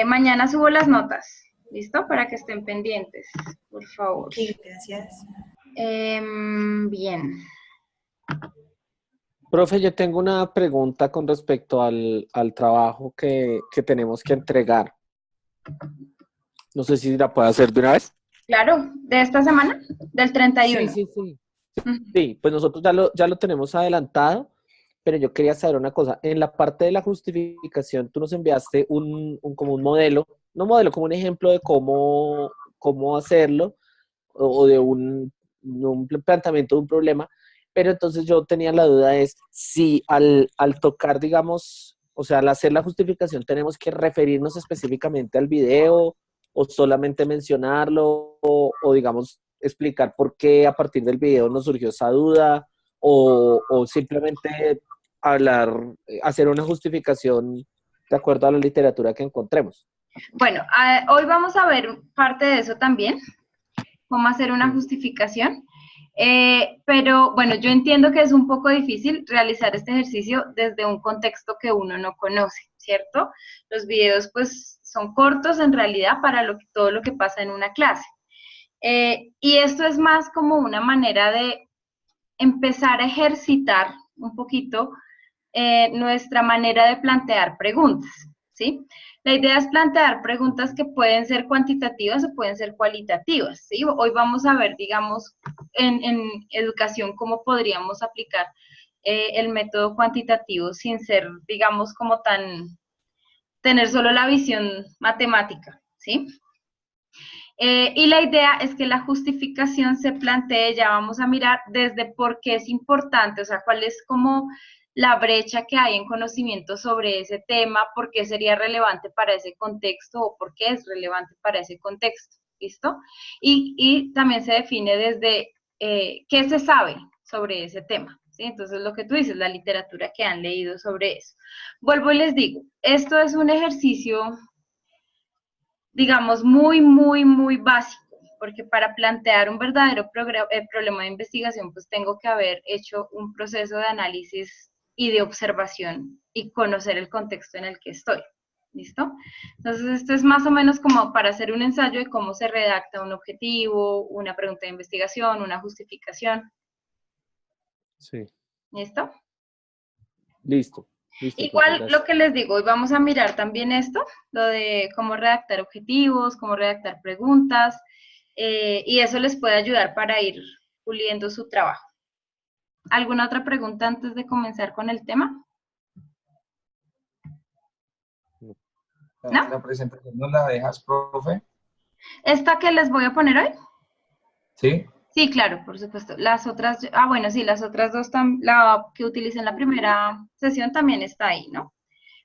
Mañana subo las notas, ¿listo? Para que estén pendientes, por favor. Ok, gracias. Bien. Profe, yo tengo una pregunta con respecto al trabajo que tenemos que entregar. No sé si la puedo hacer de una vez. Claro, de esta semana, del 31. Sí. Ujú. Sí, pues nosotros ya lo tenemos adelantado, pero yo quería saber una cosa. En la parte de la justificación, tú nos enviaste como un modelo, no modelo, como un ejemplo de cómo hacerlo o de un planteamiento de un problema, pero entonces yo tenía la duda es si al tocar, digamos, o sea, al hacer la justificación tenemos que referirnos específicamente al video o solamente mencionarlo o digamos, explicar por qué a partir del video nos surgió esa duda o simplemente hablar, hacer una justificación de acuerdo a la literatura que encontremos. Bueno, hoy vamos a ver parte de eso también, cómo hacer una justificación. Pero bueno, yo entiendo que es un poco difícil realizar este ejercicio desde un contexto que uno no conoce, ¿cierto? Los videos pues son cortos en realidad para todo lo que pasa en una clase. Y esto es más como una manera de empezar a ejercitar un poquito nuestra manera de plantear preguntas, ¿sí? La idea es plantear preguntas que pueden ser cuantitativas o pueden ser cualitativas, ¿sí? Hoy vamos a ver, digamos, en educación cómo podríamos aplicar el método cuantitativo sin ser, digamos, como tener solo la visión matemática, ¿sí? Y la idea es que la justificación se plantee, ya vamos a mirar desde por qué es importante, o sea, cuál es como la brecha que hay en conocimiento sobre ese tema, por qué sería relevante para ese contexto o por qué es relevante para ese contexto, ¿listo? Y también se define desde qué se sabe sobre ese tema, ¿sí? Entonces, lo que tú dices, la literatura que han leído sobre eso. Vuelvo y les digo, esto es un ejercicio digamos, muy básico, porque para plantear un verdadero problema de investigación, pues tengo que haber hecho un proceso de análisis y de observación y conocer el contexto en el que estoy. ¿Listo? Entonces, esto es más o menos como para hacer un ensayo de cómo se redacta un objetivo, una pregunta de investigación, una justificación. Sí. ¿Listo? Listo, profe, Igual lo gracias. que les digo, hoy vamos a mirar también esto, lo de cómo redactar objetivos, cómo redactar preguntas, y eso les puede ayudar para ir puliendo su trabajo. ¿Alguna otra pregunta antes de comenzar con el tema? ¿No? La presentación no la dejas, profe. ¿Esta que les voy a poner hoy? Sí. Sí, claro, por supuesto. Las otras, bueno, sí, las otras dos, la que utilicé en la primera sesión también está ahí, ¿no?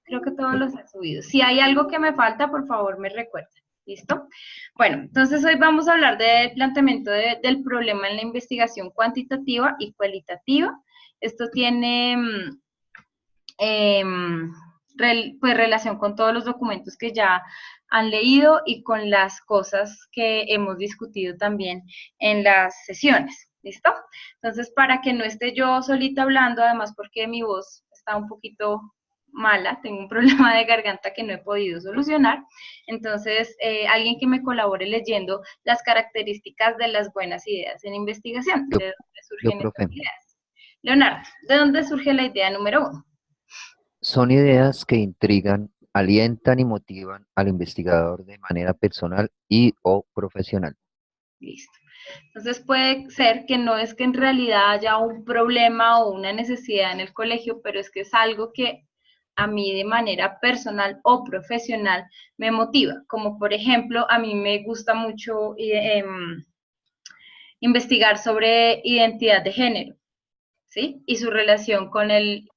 Creo que todos los he subido. Si hay algo que me falta, por favor me recuerden. ¿Listo? Bueno, entonces hoy vamos a hablar del planteamiento del problema en la investigación cuantitativa y cualitativa. Esto tiene pues relación con todos los documentos que ya han leído y con las cosas que hemos discutido también en las sesiones. ¿Listo? Entonces, para que no esté yo solita hablando, además porque mi voz está un poquito mala, tengo un problema de garganta que no he podido solucionar, entonces alguien que me colabore leyendo las características de las buenas ideas en investigación, de dónde surgen profe. estas ideas. Leonardo, ¿de dónde surge la idea número 1? Son ideas que intrigan, alientan y motivan al investigador de manera personal y o profesional. Listo. Entonces puede ser que no es que en realidad haya un problema o una necesidad en el colegio, pero es que es algo que a mí de manera personal o profesional me motiva. Como por ejemplo, a mí me gusta mucho investigar sobre identidad de género, ¿sí? Y su relación con el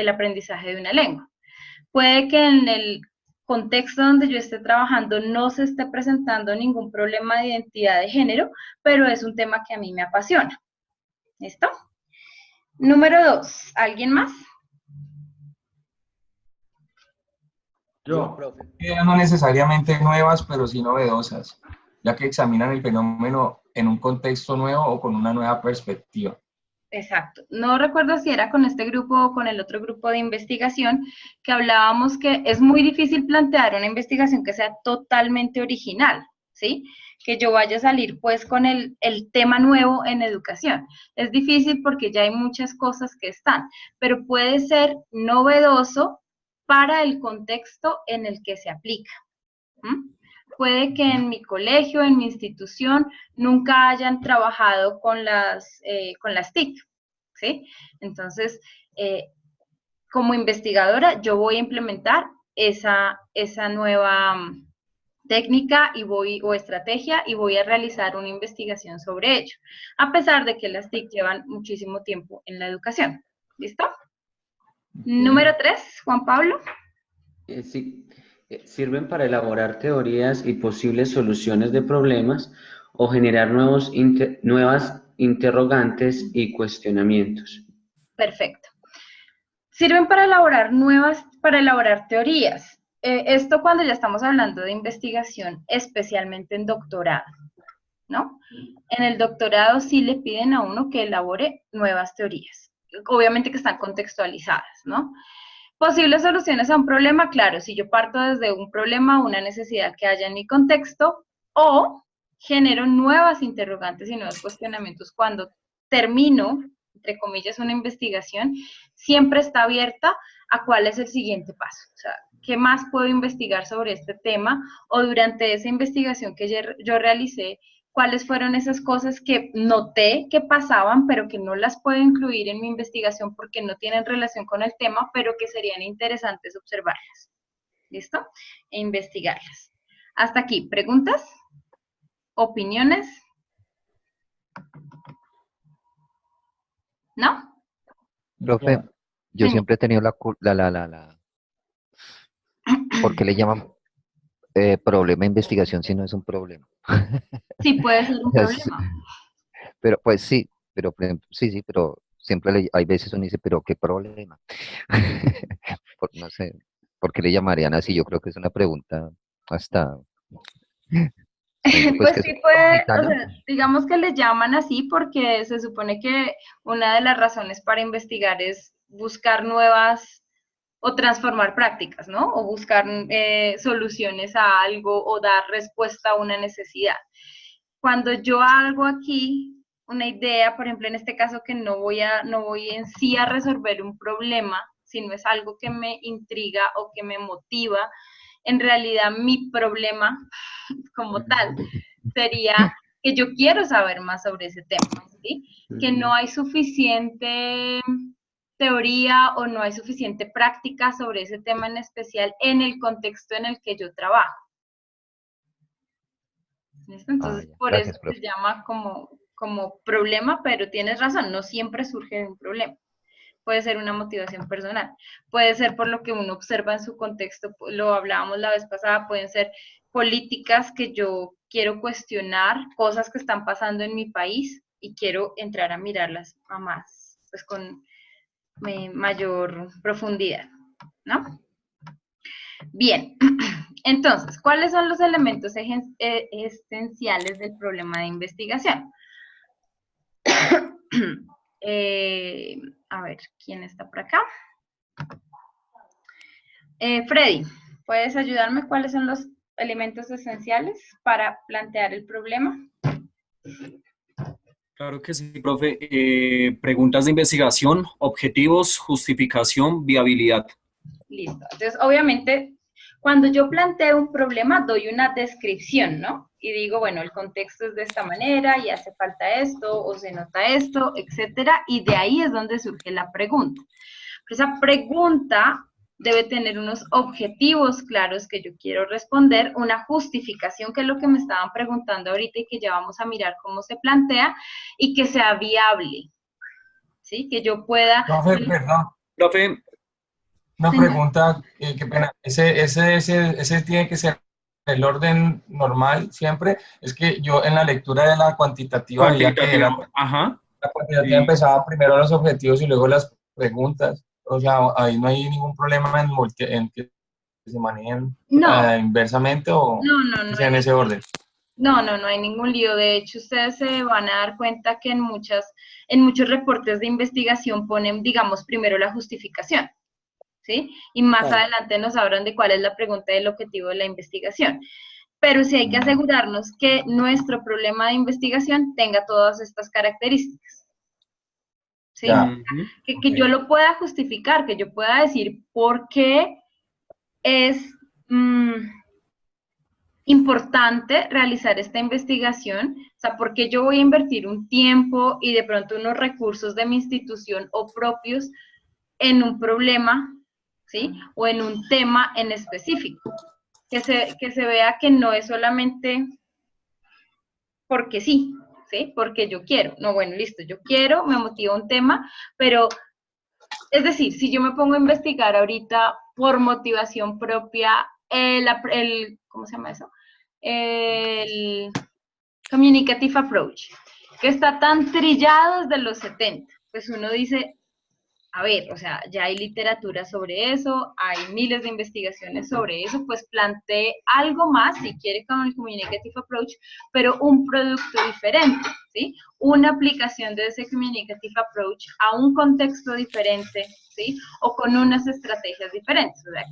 aprendizaje de una lengua. Puede que en el contexto donde yo esté trabajando no se esté presentando ningún problema de identidad de género, pero es un tema que a mí me apasiona. ¿Listo? Número 2, ¿alguien más? Yo, no necesariamente nuevas, pero sí novedosas, ya que examinan el fenómeno en un contexto nuevo o con una nueva perspectiva. Exacto. No recuerdo si era con este grupo o con el otro grupo de investigación que hablábamos que es muy difícil plantear una investigación que sea totalmente original, ¿sí? Que yo vaya a salir pues con el tema nuevo en educación. Es difícil porque ya hay muchas cosas que están, pero puede ser novedoso para el contexto en el que se aplica. ¿Mm? Puede que en mi colegio, en mi institución, nunca hayan trabajado con las TIC, ¿sí? Entonces, como investigadora, yo voy a implementar esa nueva técnica o estrategia y voy a realizar una investigación sobre ello, a pesar de que las TIC llevan muchísimo tiempo en la educación. ¿Listo? Número 3, Juan Pablo. Sí, sirven para elaborar teorías y posibles soluciones de problemas o generar nuevas interrogantes y cuestionamientos. Perfecto. Sirven para elaborar teorías. Esto cuando ya estamos hablando de investigación, especialmente en doctorado, ¿no? En el doctorado sí le piden a uno que elabore nuevas teorías, obviamente que están contextualizadas, ¿no? Posibles soluciones a un problema, claro, si yo parto desde un problema, una necesidad que haya en mi contexto, o genero nuevas interrogantes y nuevos cuestionamientos cuando termino, entre comillas, una investigación, siempre está abierta a cuál es el siguiente paso. O sea, ¿qué más puedo investigar sobre este tema? O durante esa investigación que yo realicé, cuáles fueron esas cosas que noté que pasaban, pero que no las puedo incluir en mi investigación porque no tienen relación con el tema, pero que serían interesantes observarlas. ¿Listo? E investigarlas. Hasta aquí, ¿preguntas? ¿Opiniones? ¿No? Profe, yo Sí. siempre he tenido ¿por qué le llaman problema de investigación si no es un problema? Sí, puede ser un problema. Pero pues sí, pero por ejemplo, sí, pero siempre hay veces uno dice, pero ¿qué problema? No sé, ¿por qué le llamarían así? Yo creo que es una pregunta hasta, pues Pues que es sí puede, o americana. sea, digamos que le llaman así porque se supone que una de las razones para investigar es buscar nuevas o transformar prácticas, ¿no? O buscar soluciones a algo o dar respuesta a una necesidad. Cuando yo hago aquí una idea, por ejemplo, en este caso que no voy en sí a resolver un problema, sino es algo que me intriga o que me motiva, en realidad mi problema como tal sería que yo quiero saber más sobre ese tema, ¿sí? Que no hay suficiente teoría o no hay suficiente práctica sobre ese tema en especial en el contexto en el que yo trabajo. ¿Listo? Entonces, por eso Gracias, se profe. llama como problema, pero tienes razón, no siempre surge de un problema. Puede ser una motivación personal, puede ser por lo que uno observa en su contexto, lo hablábamos la vez pasada, pueden ser políticas que yo quiero cuestionar, cosas que están pasando en mi país y quiero entrar a mirarlas a más, pues con mayor profundidad, ¿no? Bien, entonces, ¿cuáles son los elementos esenciales del problema de investigación? A ver, ¿quién está por acá? Freddy, ¿puedes ayudarme? ¿Cuáles son los elementos esenciales para plantear el problema? Claro que sí, profe. Preguntas de investigación, objetivos, justificación, viabilidad. Listo. Entonces, obviamente, cuando yo planteo un problema, doy una descripción, ¿no? Y digo, bueno, el contexto es de esta manera y hace falta esto o se nota esto, etcétera. Y de ahí es donde surge la pregunta. Pero esa pregunta debe tener unos objetivos claros que yo quiero responder, una justificación, que es lo que me estaban preguntando ahorita y que ya vamos a mirar cómo se plantea, y que sea viable, ¿sí? Que yo pueda... Profe, perdón, Profe, una Señor. pregunta, qué pena, ese tiene que ser el orden normal siempre. Es que yo en la lectura de la cuantitativa veía que cuantitativo. Ajá. la cuantitativa Sí. empezaba primero los objetivos y luego las preguntas. O sea, ahí no hay ningún problema en que se manejen No, inversamente o no sea, en ese orden. No, no, no hay ningún lío. De hecho, ustedes se van a dar cuenta que en muchos reportes de investigación ponen, digamos, primero la justificación, ¿sí? Y más Claro. adelante nos hablan de cuál es la pregunta del objetivo de la investigación. Pero sí hay que asegurarnos que nuestro problema de investigación tenga todas estas características, ¿sí? Ya. Que yo lo pueda justificar, que yo pueda decir por qué es importante realizar esta investigación, o sea, por qué yo voy a invertir un tiempo y de pronto unos recursos de mi institución o propios en un problema, ¿sí? O en un tema en específico. Que se vea que no es solamente porque sí, ¿sí? Porque yo quiero. No, bueno, listo, yo quiero, me motiva un tema, pero, es decir, si yo me pongo a investigar ahorita por motivación propia, ¿cómo se llama eso? El Communicative Approach, que está tan trillado desde los 70, pues uno dice, a ver, o sea, ya hay literatura sobre eso, hay miles de investigaciones sobre eso, pues plantee algo más, si quiere, con el Communicative Approach, pero un producto diferente, ¿sí? Una aplicación de ese Communicative Approach a un contexto diferente, ¿sí? O con unas estrategias diferentes, o sea,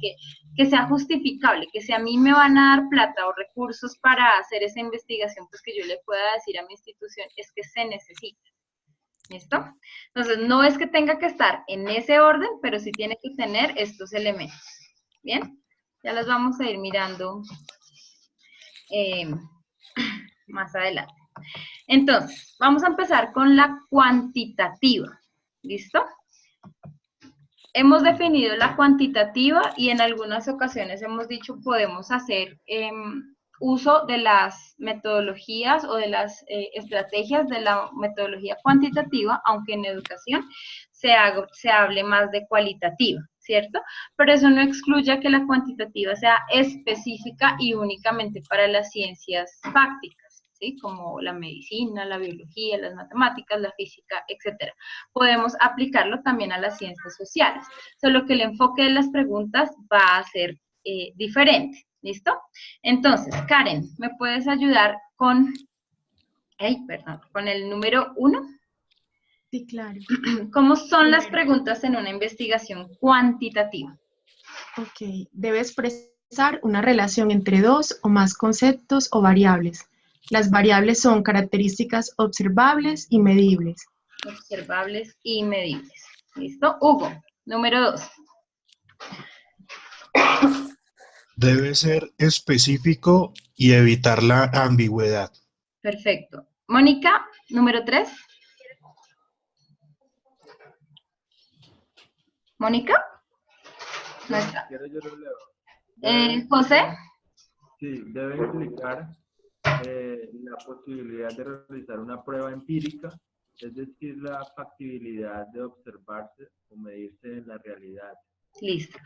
que sea justificable, que si a mí me van a dar plata o recursos para hacer esa investigación, pues que yo le pueda decir a mi institución, es que se necesita. ¿Listo? Entonces, no es que tenga que estar en ese orden, pero sí tiene que tener estos elementos. ¿Bien? Ya los vamos a ir mirando más adelante. Entonces, vamos a empezar con la cuantitativa. ¿Listo? Hemos definido la cuantitativa y en algunas ocasiones hemos dicho podemos hacer uso de las metodologías o de las estrategias de la metodología cuantitativa, aunque en educación se hable más de cualitativa, ¿cierto? Pero eso no excluye que la cuantitativa sea específica y únicamente para las ciencias fácticas, ¿sí? Como la medicina, la biología, las matemáticas, la física, etc. Podemos aplicarlo también a las ciencias sociales, solo que el enfoque de las preguntas va a ser diferente. ¿Listo? Entonces, Karen, ¿me puedes ayudar con el número 1? Sí, claro. ¿Cómo son las preguntas en una investigación cuantitativa? Ok, debe expresar una relación entre dos o más conceptos o variables. Las variables son características observables y medibles. Observables y medibles. ¿Listo? Hugo, número 2. Debe ser específico y evitar la ambigüedad. Perfecto. Mónica, número 3. ¿Mónica? No está. Yo lo leo. José. Sí, debe implicar la posibilidad de realizar una prueba empírica, es decir, la factibilidad de observarse o medirse en la realidad. Listo.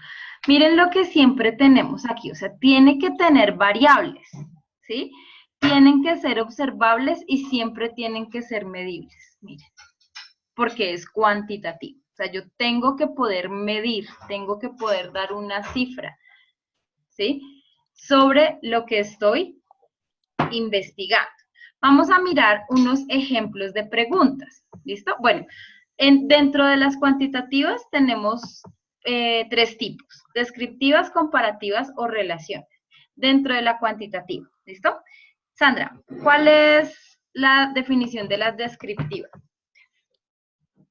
Miren lo que siempre tenemos aquí, o sea, tiene que tener variables, ¿sí? Tienen que ser observables y siempre tienen que ser medibles, miren, porque es cuantitativo. O sea, yo tengo que poder medir, tengo que poder dar una cifra, ¿sí? Sobre lo que estoy investigando. Vamos a mirar unos ejemplos de preguntas, ¿listo? Bueno, dentro de las cuantitativas tenemos 3 tipos: descriptivas, comparativas o relaciones, dentro de la cuantitativa, ¿listo? Sandra, ¿cuál es la definición de las descriptivas?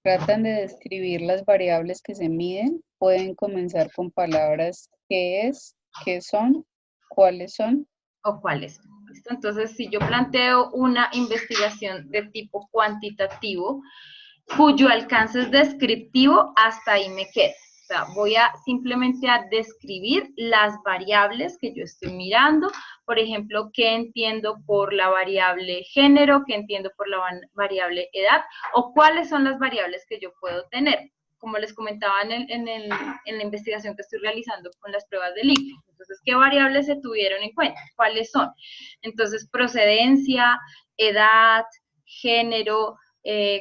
Tratan de describir las variables que se miden, pueden comenzar con palabras ¿qué es?, ¿qué son?, ¿cuáles son? O cuáles. ¿Listo? Entonces, si yo planteo una investigación de tipo cuantitativo, cuyo alcance es descriptivo, hasta ahí me quedo. O sea, voy a simplemente a describir las variables que yo estoy mirando. Por ejemplo, qué entiendo por la variable género, qué entiendo por la variable edad, o cuáles son las variables que yo puedo tener. Como les comentaba en la investigación que estoy realizando con las pruebas de ICFES. Entonces, ¿qué variables se tuvieron en cuenta? ¿Cuáles son? Entonces, procedencia, edad, género,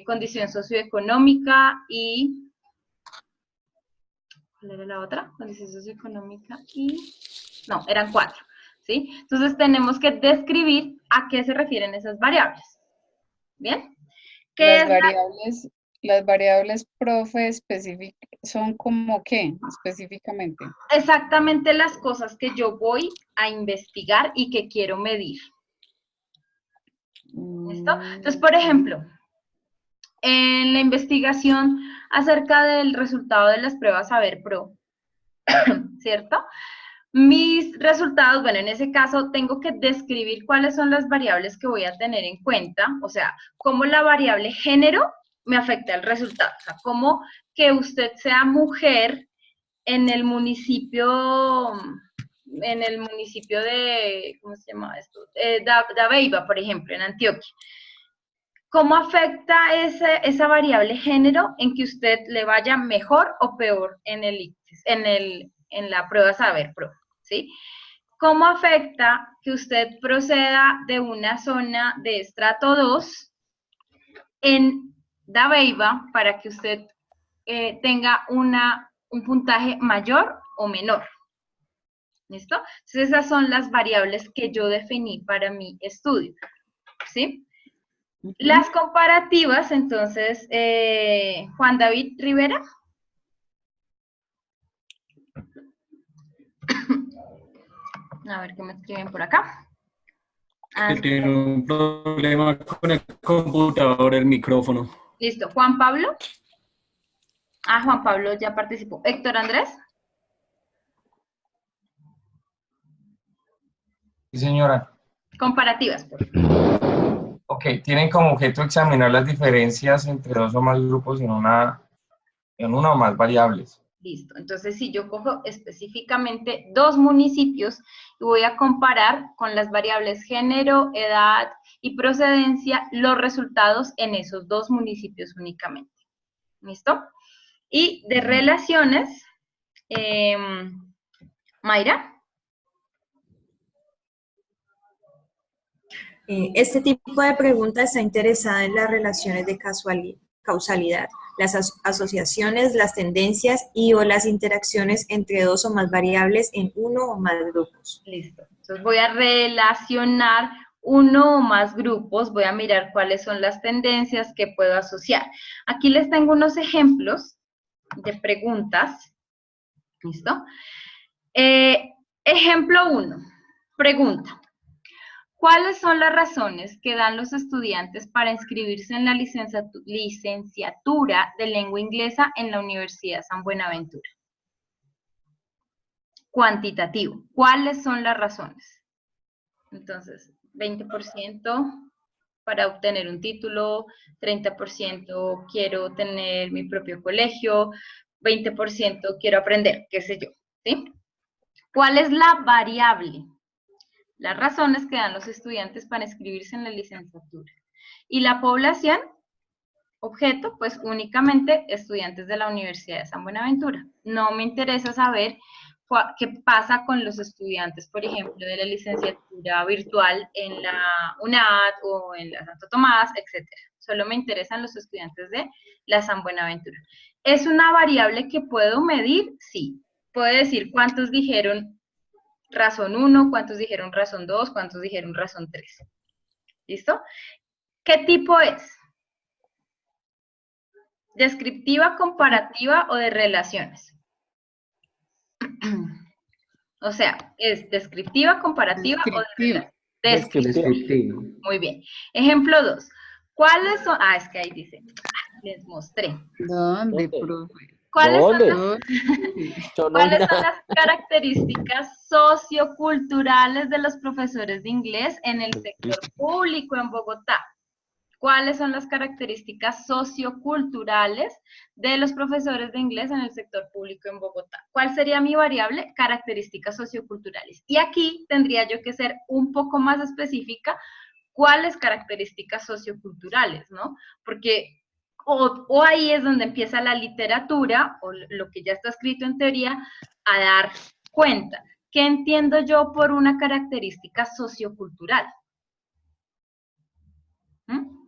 condición socioeconómica y... ¿Cuál era la otra? Condición socioeconómica y... No, eran 4. ¿sí? Entonces tenemos que describir a qué se refieren esas variables. ¿Bien? ¿Qué es Las variables, profe, son como qué específicamente? exactamente las cosas que yo voy a investigar y que quiero medir? ¿Listo? Entonces, por ejemplo, en la investigación acerca del resultado de las pruebas Saber Pro, ¿cierto? Mis resultados, bueno, en ese caso tengo que describir cuáles son las variables que voy a tener en cuenta, o sea, cómo la variable género me afecta el resultado, o sea, cómo que usted sea mujer en el municipio de, ¿cómo se llama esto? Dabeiba, por ejemplo, en Antioquia. ¿Cómo afecta esa variable género en que usted le vaya mejor o peor en la prueba Saber Pro? ¿Sí? ¿Cómo afecta que usted proceda de una zona de estrato 2 en Dabeiba para que usted tenga un puntaje mayor o menor? ¿Listo? Entonces esas son las variables que yo definí para mi estudio. ¿Sí? Las comparativas, entonces, Juan David Rivera. A ver qué me escriben por acá. Que tiene un problema con el computador, el micrófono. Listo. Juan Pablo. Ah, Juan Pablo ya participó. Héctor Andrés. Sí, señora. Comparativas, por favor. Ok, tienen como objeto examinar las diferencias entre dos o más grupos en una o más variables. Listo. Entonces, si yo cojo específicamente 2 municipios y voy a comparar con las variables género, edad y procedencia los resultados en esos 2 municipios únicamente. ¿Listo? Y de relaciones, Mayra. Este tipo de pregunta está interesada en las relaciones de causalidad, las asociaciones, las tendencias y o las interacciones entre 2 o más variables en uno o más grupos. Listo. Entonces voy a relacionar uno o más grupos, voy a mirar cuáles son las tendencias que puedo asociar. Aquí les tengo unos ejemplos de preguntas. ¿Listo? Ejemplo 1. Pregunta. ¿Cuáles son las razones que dan los estudiantes para inscribirse en la licenciatura de lengua inglesa en la Universidad San Buenaventura? Cuantitativo. ¿Cuáles son las razones? Entonces, 20% para obtener un título, 30% quiero tener mi propio colegio, 20% quiero aprender, qué sé yo, ¿sí? ¿Cuál es la variable? Las razones que dan los estudiantes para inscribirse en la licenciatura. Y la población, objeto, pues únicamente estudiantes de la Universidad de San Buenaventura. No me interesa saber qué pasa con los estudiantes, por ejemplo, de la licenciatura virtual en la UNAD o en la Santo Tomás, etc. Solo me interesan los estudiantes de la San Buenaventura. ¿Es una variable que puedo medir? Sí. Puedo decir cuántos dijeron razón 1, cuántos dijeron razón 2, cuántos dijeron razón 3. ¿Listo? ¿Qué tipo es? ¿Descriptiva, comparativa o de relaciones? O sea, ¿es descriptiva, comparativa o de relaciones? Descriptiva. Muy bien. Ejemplo 2. ¿Cuáles son? Ah, es que ahí dice. Les mostré. ¿Dónde, profe? ¿Cuáles Son las características socioculturales de los profesores de inglés en el sector público en Bogotá? ¿Cuáles son las características socioculturales de los profesores de inglés en el sector público en Bogotá? ¿Cuál sería mi variable? Características socioculturales. Y aquí tendría yo que ser un poco más específica. ¿Cuáles características socioculturales, no? Porque o ahí es donde empieza la literatura, o lo que ya está escrito en teoría, a dar cuenta. ¿Qué entiendo yo por una característica sociocultural?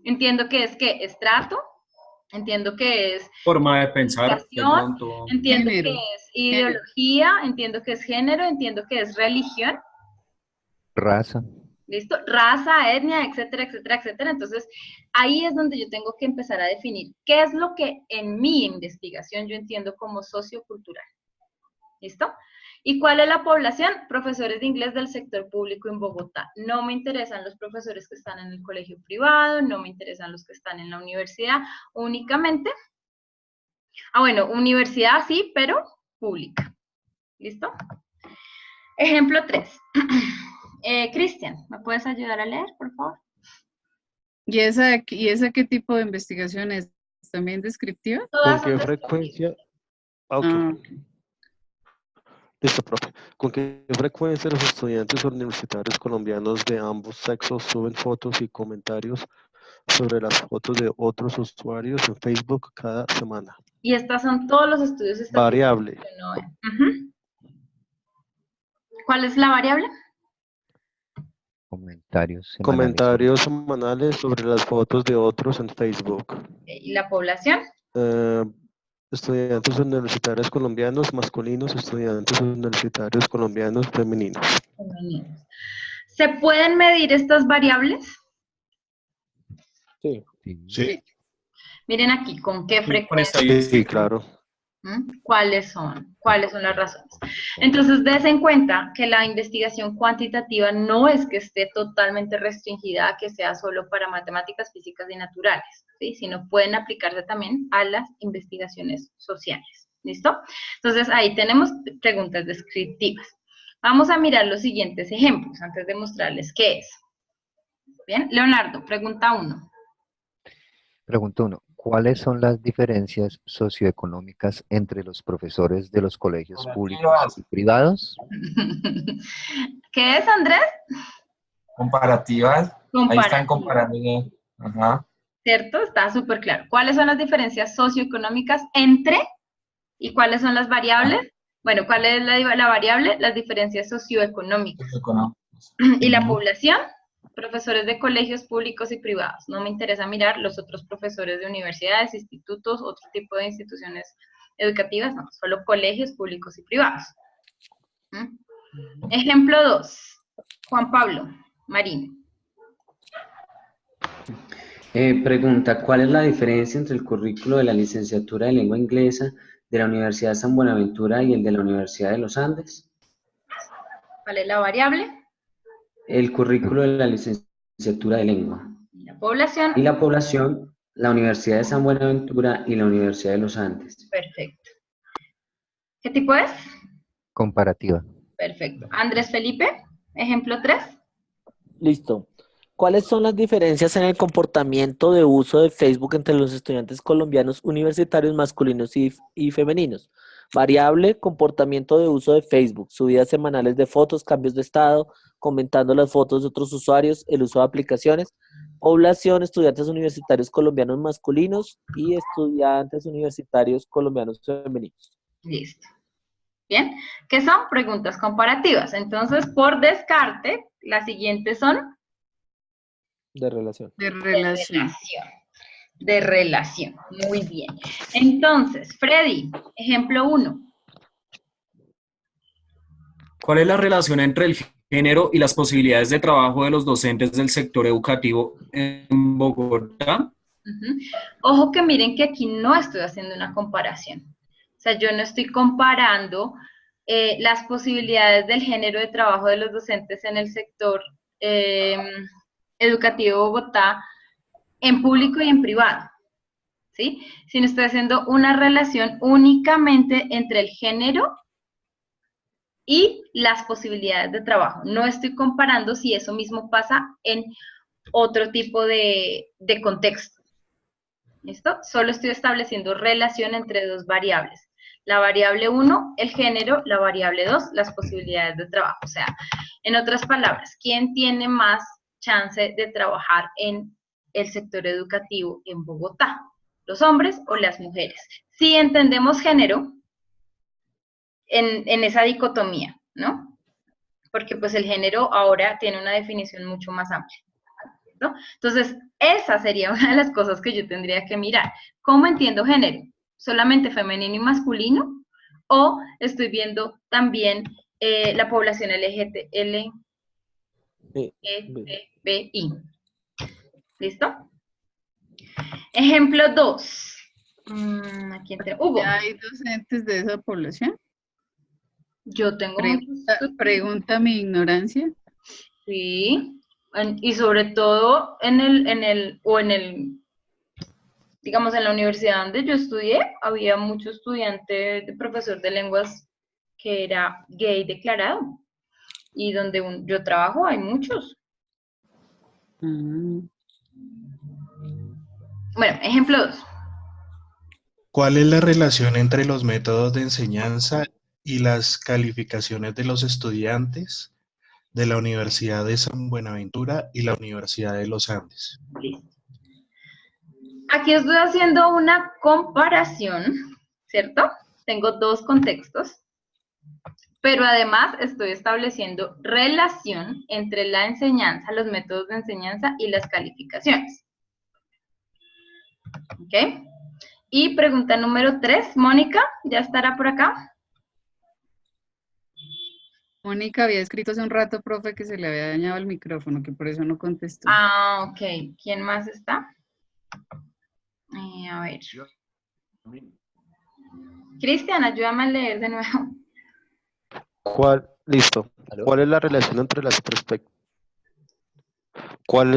Entiendo que es estrato, entiendo que es forma de pensar, de pronto. Entiendo que es ideología, entiendo que es género, entiendo que es religión. Raza. ¿Listo? Raza, etnia, etcétera, etcétera, etcétera. Entonces, ahí es donde yo tengo que empezar a definir qué es lo que en mi investigación yo entiendo como sociocultural. ¿Listo? ¿Y cuál es la población? Profesores de inglés del sector público en Bogotá. No me interesan los profesores que están en el colegio privado, no me interesan los que están en la universidad, únicamente. Bueno, universidad sí, pero pública. ¿Listo? Ejemplo 3. Cristian, ¿me puedes ayudar a leer, por favor? ¿Y esa qué tipo de investigación es? ¿También descriptiva? Todas ¿Con qué son frecuencia? Ok. Listo, profe. ¿Con qué frecuencia los estudiantes universitarios colombianos de ambos sexos suben fotos y comentarios sobre las fotos de otros usuarios en Facebook cada semana? Y estas son todos los estudios estadísticos. Variable. Que no ven. ¿Cuál es la variable? Comentarios semanales sobre las fotos de otros en Facebook. ¿Y la población? Estudiantes universitarios colombianos masculinos, estudiantes universitarios colombianos femeninos. ¿Se pueden medir estas variables? Sí. Sí. Miren aquí, ¿con qué frecuencia? Sí, claro. ¿Cuáles son? ¿Cuáles son las razones? Entonces, dense en cuenta que la investigación cuantitativa no es que esté totalmente restringida a que sea solo para matemáticas, físicas y naturales, ¿sí? Sino pueden aplicarse también a las investigaciones sociales. ¿Listo? Entonces, ahí tenemos preguntas descriptivas. Vamos a mirar los siguientes ejemplos antes de mostrarles qué es. Bien, Leonardo, pregunta 1. Pregunta 1. ¿Cuáles son las diferencias socioeconómicas entre los profesores de los colegios públicos y privados? ¿Qué es, Andrés? Comparativas. Ahí están comparando. Ajá. ¿Cierto? Está súper claro. ¿Cuáles son las diferencias socioeconómicas entre y cuáles son las variables? Bueno, ¿cuál es la variable? Las diferencias socioeconómicas. ¿Y la población? Profesores de colegios públicos y privados. No me interesa mirar los otros profesores de universidades, institutos, otro tipo de instituciones educativas, no, solo colegios públicos y privados. Ejemplo 2. Juan Pablo Marín. Pregunta, ¿cuál es la diferencia entre el currículo de la licenciatura de lengua inglesa de la Universidad de San Buenaventura y el de la Universidad de los Andes? ¿Cuál es la variable? El currículo de la licenciatura de lengua. ¿Y la población? Y la población, la Universidad de San Buenaventura y la Universidad de los Andes. Perfecto. ¿Qué tipo es? Comparativa. Perfecto. Andrés Felipe, ejemplo 3. Listo. ¿Cuáles son las diferencias en el comportamiento de uso de Facebook entre los estudiantes colombianos universitarios masculinos y femeninos? Variable, comportamiento de uso de Facebook, subidas semanales de fotos, cambios de estado, comentando las fotos de otros usuarios, el uso de aplicaciones. Población, estudiantes universitarios colombianos masculinos y estudiantes universitarios colombianos femeninos. Listo. Bien, ¿qué son? Preguntas comparativas. Entonces, por descarte, las siguientes son de relación. De relación. Muy bien. Entonces, Freddy, ejemplo 1. ¿Cuál es la relación entre el género y las posibilidades de trabajo de los docentes del sector educativo en Bogotá? Ojo que miren que aquí no estoy haciendo una comparación. O sea, yo no estoy comparando las posibilidades del género de trabajo de los docentes en el sector educativo de Bogotá en público y en privado, ¿sí? Sino estoy haciendo una relación únicamente entre el género y las posibilidades de trabajo. No estoy comparando si eso mismo pasa en otro tipo de contexto. ¿Listo? Solo estoy estableciendo relación entre dos variables. La variable 1, el género, la variable 2, las posibilidades de trabajo. O sea, en otras palabras, ¿quién tiene más chance de trabajar en el sector educativo en Bogotá? ¿Los hombres o las mujeres? Si entendemos género en esa dicotomía, ¿no? Porque pues el género ahora tiene una definición mucho más amplia, ¿no? Entonces, esa sería una de las cosas que yo tendría que mirar. ¿Cómo entiendo género? ¿Solamente femenino y masculino? ¿O estoy viendo también la población LGTBI. ¿Listo? Ejemplo 2. Aquí entre Hugo. ¿Ya hay docentes de esa población? Yo tengo Pregunta mi ignorancia. Sí, y sobre todo digamos, en la universidad donde yo estudié, había mucho estudiante de profesor de lenguas que era gay declarado. Y donde yo trabajo hay muchos. Bueno, ejemplo 2. ¿Cuál es la relación entre los métodos de enseñanza y las calificaciones de los estudiantes de la Universidad de San Buenaventura y la Universidad de los Andes? Listo. Aquí estoy haciendo una comparación, ¿cierto? Tengo dos contextos, pero además estoy estableciendo relación entre la enseñanza, los métodos de enseñanza y las calificaciones. ¿Ok? Y pregunta número 3, Mónica, ¿ya estará por acá? Mónica había escrito hace un rato, profe, que se le había dañado el micrófono, que por eso no contestó. Ah, ok. ¿Quién más está? A ver. Cristian, ayúdame a leer de nuevo. Listo. ¿Cuál es la relación entre las ¿Cuál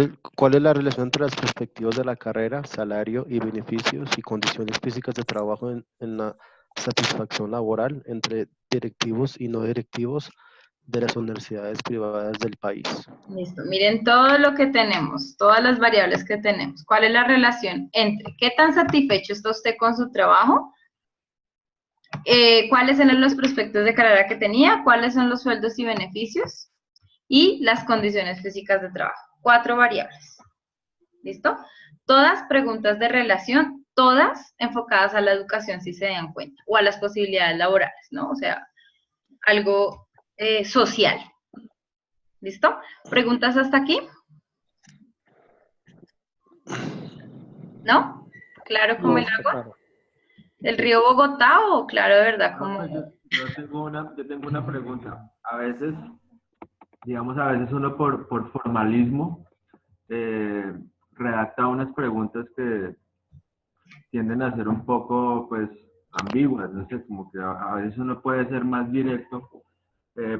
es la relación entre las perspectivas de la carrera, salario y beneficios y condiciones físicas de trabajo en la satisfacción laboral entre directivos y no directivos de las universidades privadas del país? Listo, miren todo lo que tenemos, todas las variables que tenemos. ¿Cuál es la relación entre qué tan satisfecho está usted con su trabajo? ¿Cuáles eran los prospectos de carrera que tenía? ¿Cuáles son los sueldos y beneficios? Y las condiciones físicas de trabajo. 4 variables. ¿Listo? Todas preguntas de relación, todas enfocadas a la educación, si se dan cuenta, o a las posibilidades laborales, ¿no? O sea, algo social. ¿Listo? ¿Preguntas hasta aquí? ¿No? ¿Claro como el agua? ¿El río Bogotá o claro de verdad como...? Yo tengo una pregunta. A veces, digamos, uno por formalismo redacta unas preguntas que tienden a ser un poco, pues, ambiguas, no sé, como que a veces uno puede ser más directo.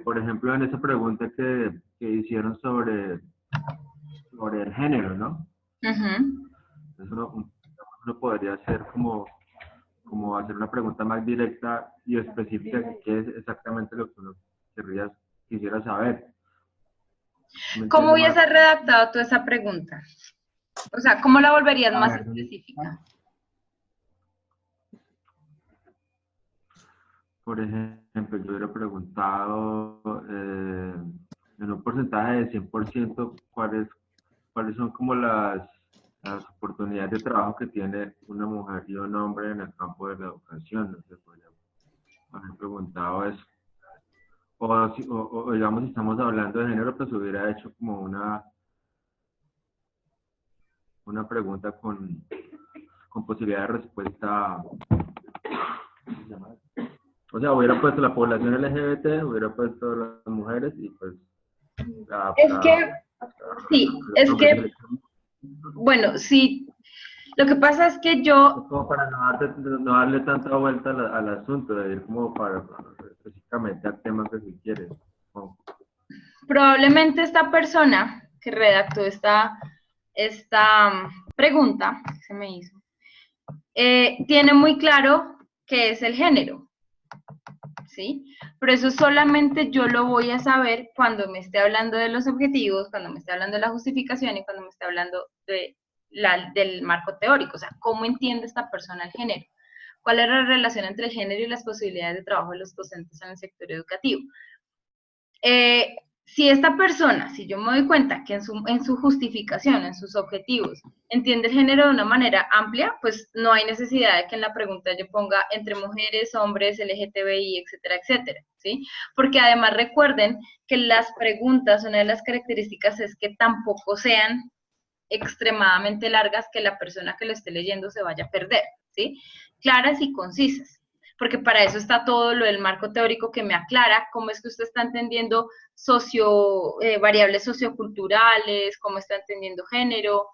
Por ejemplo, en esa pregunta que hicieron sobre el género, ¿no? Entonces uno podría hacer como hacer una pregunta más directa y específica, que es exactamente lo que uno quisiera saber. ¿Cómo hubieses redactado tú esa pregunta? O sea, ¿cómo la volverías más específica? Por ejemplo, yo hubiera preguntado en un porcentaje de 100%, ¿cuáles son como las oportunidades de trabajo que tiene una mujer y un hombre en el campo de la educación? No sé, podría haber preguntado eso. O digamos, si estamos hablando de género, pues hubiera hecho como una pregunta con posibilidad de respuesta. O sea, hubiera puesto la población LGBT, hubiera puesto las mujeres y pues... Bueno, sí. Lo que pasa es que yo... Como para no darle tanta vuelta al asunto, de ir como para específicamente al tema que se quiere. Probablemente esta persona que redactó esta pregunta que se me hizo, tiene muy claro qué es el género, ¿sí? Pero eso solamente yo lo voy a saber cuando me esté hablando de los objetivos, cuando me esté hablando de la justificación y cuando me esté hablando del marco teórico, o sea, ¿cómo entiende esta persona el género? ¿Cuál es la relación entre el género y las posibilidades de trabajo de los docentes en el sector educativo? Si esta persona, si yo me doy cuenta que en su justificación, en sus objetivos, entiende el género de una manera amplia, pues no hay necesidad de que en la pregunta yo ponga entre mujeres, hombres, LGTBI, etcétera, etcétera, ¿sí? Porque además recuerden que las preguntas, una de las características es que tampoco sean extremadamente largas que la persona que lo esté leyendo se vaya a perder, ¿sí? Claras y concisas. porque para eso está todo lo del marco teórico que me aclara cómo es que usted está entendiendo variables socioculturales, cómo está entendiendo género,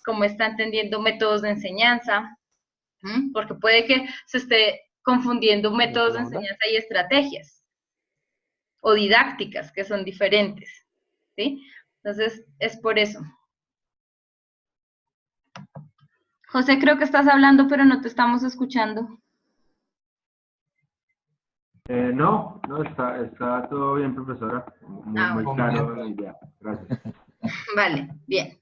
cómo está entendiendo métodos de enseñanza, porque puede que se esté confundiendo métodos de enseñanza y estrategias, o didácticas, que son diferentes, ¿sí? Entonces, es por eso. José, creo que estás hablando, pero no te estamos escuchando. No, está todo bien, profesora. Muy claro la idea. Gracias. Vale, bien.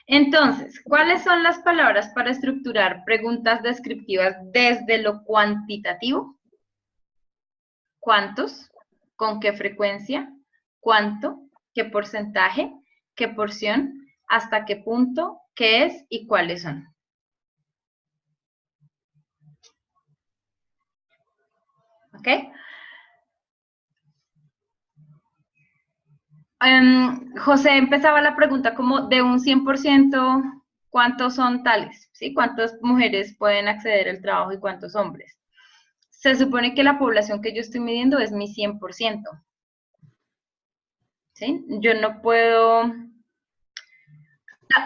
Entonces, ¿cuáles son las palabras para estructurar preguntas descriptivas desde lo cuantitativo? ¿Cuántos? ¿Con qué frecuencia? ¿Cuánto? ¿Qué porcentaje? ¿Qué porción? ¿Hasta qué punto? ¿Qué es? ¿Y cuáles son? ¿Ok? José empezaba la pregunta como de un 100%, ¿cuántos son tales? ¿Sí? ¿Cuántas mujeres pueden acceder al trabajo y cuántos hombres? Se supone que la población que yo estoy midiendo es mi 100%. ¿Sí? Yo no puedo,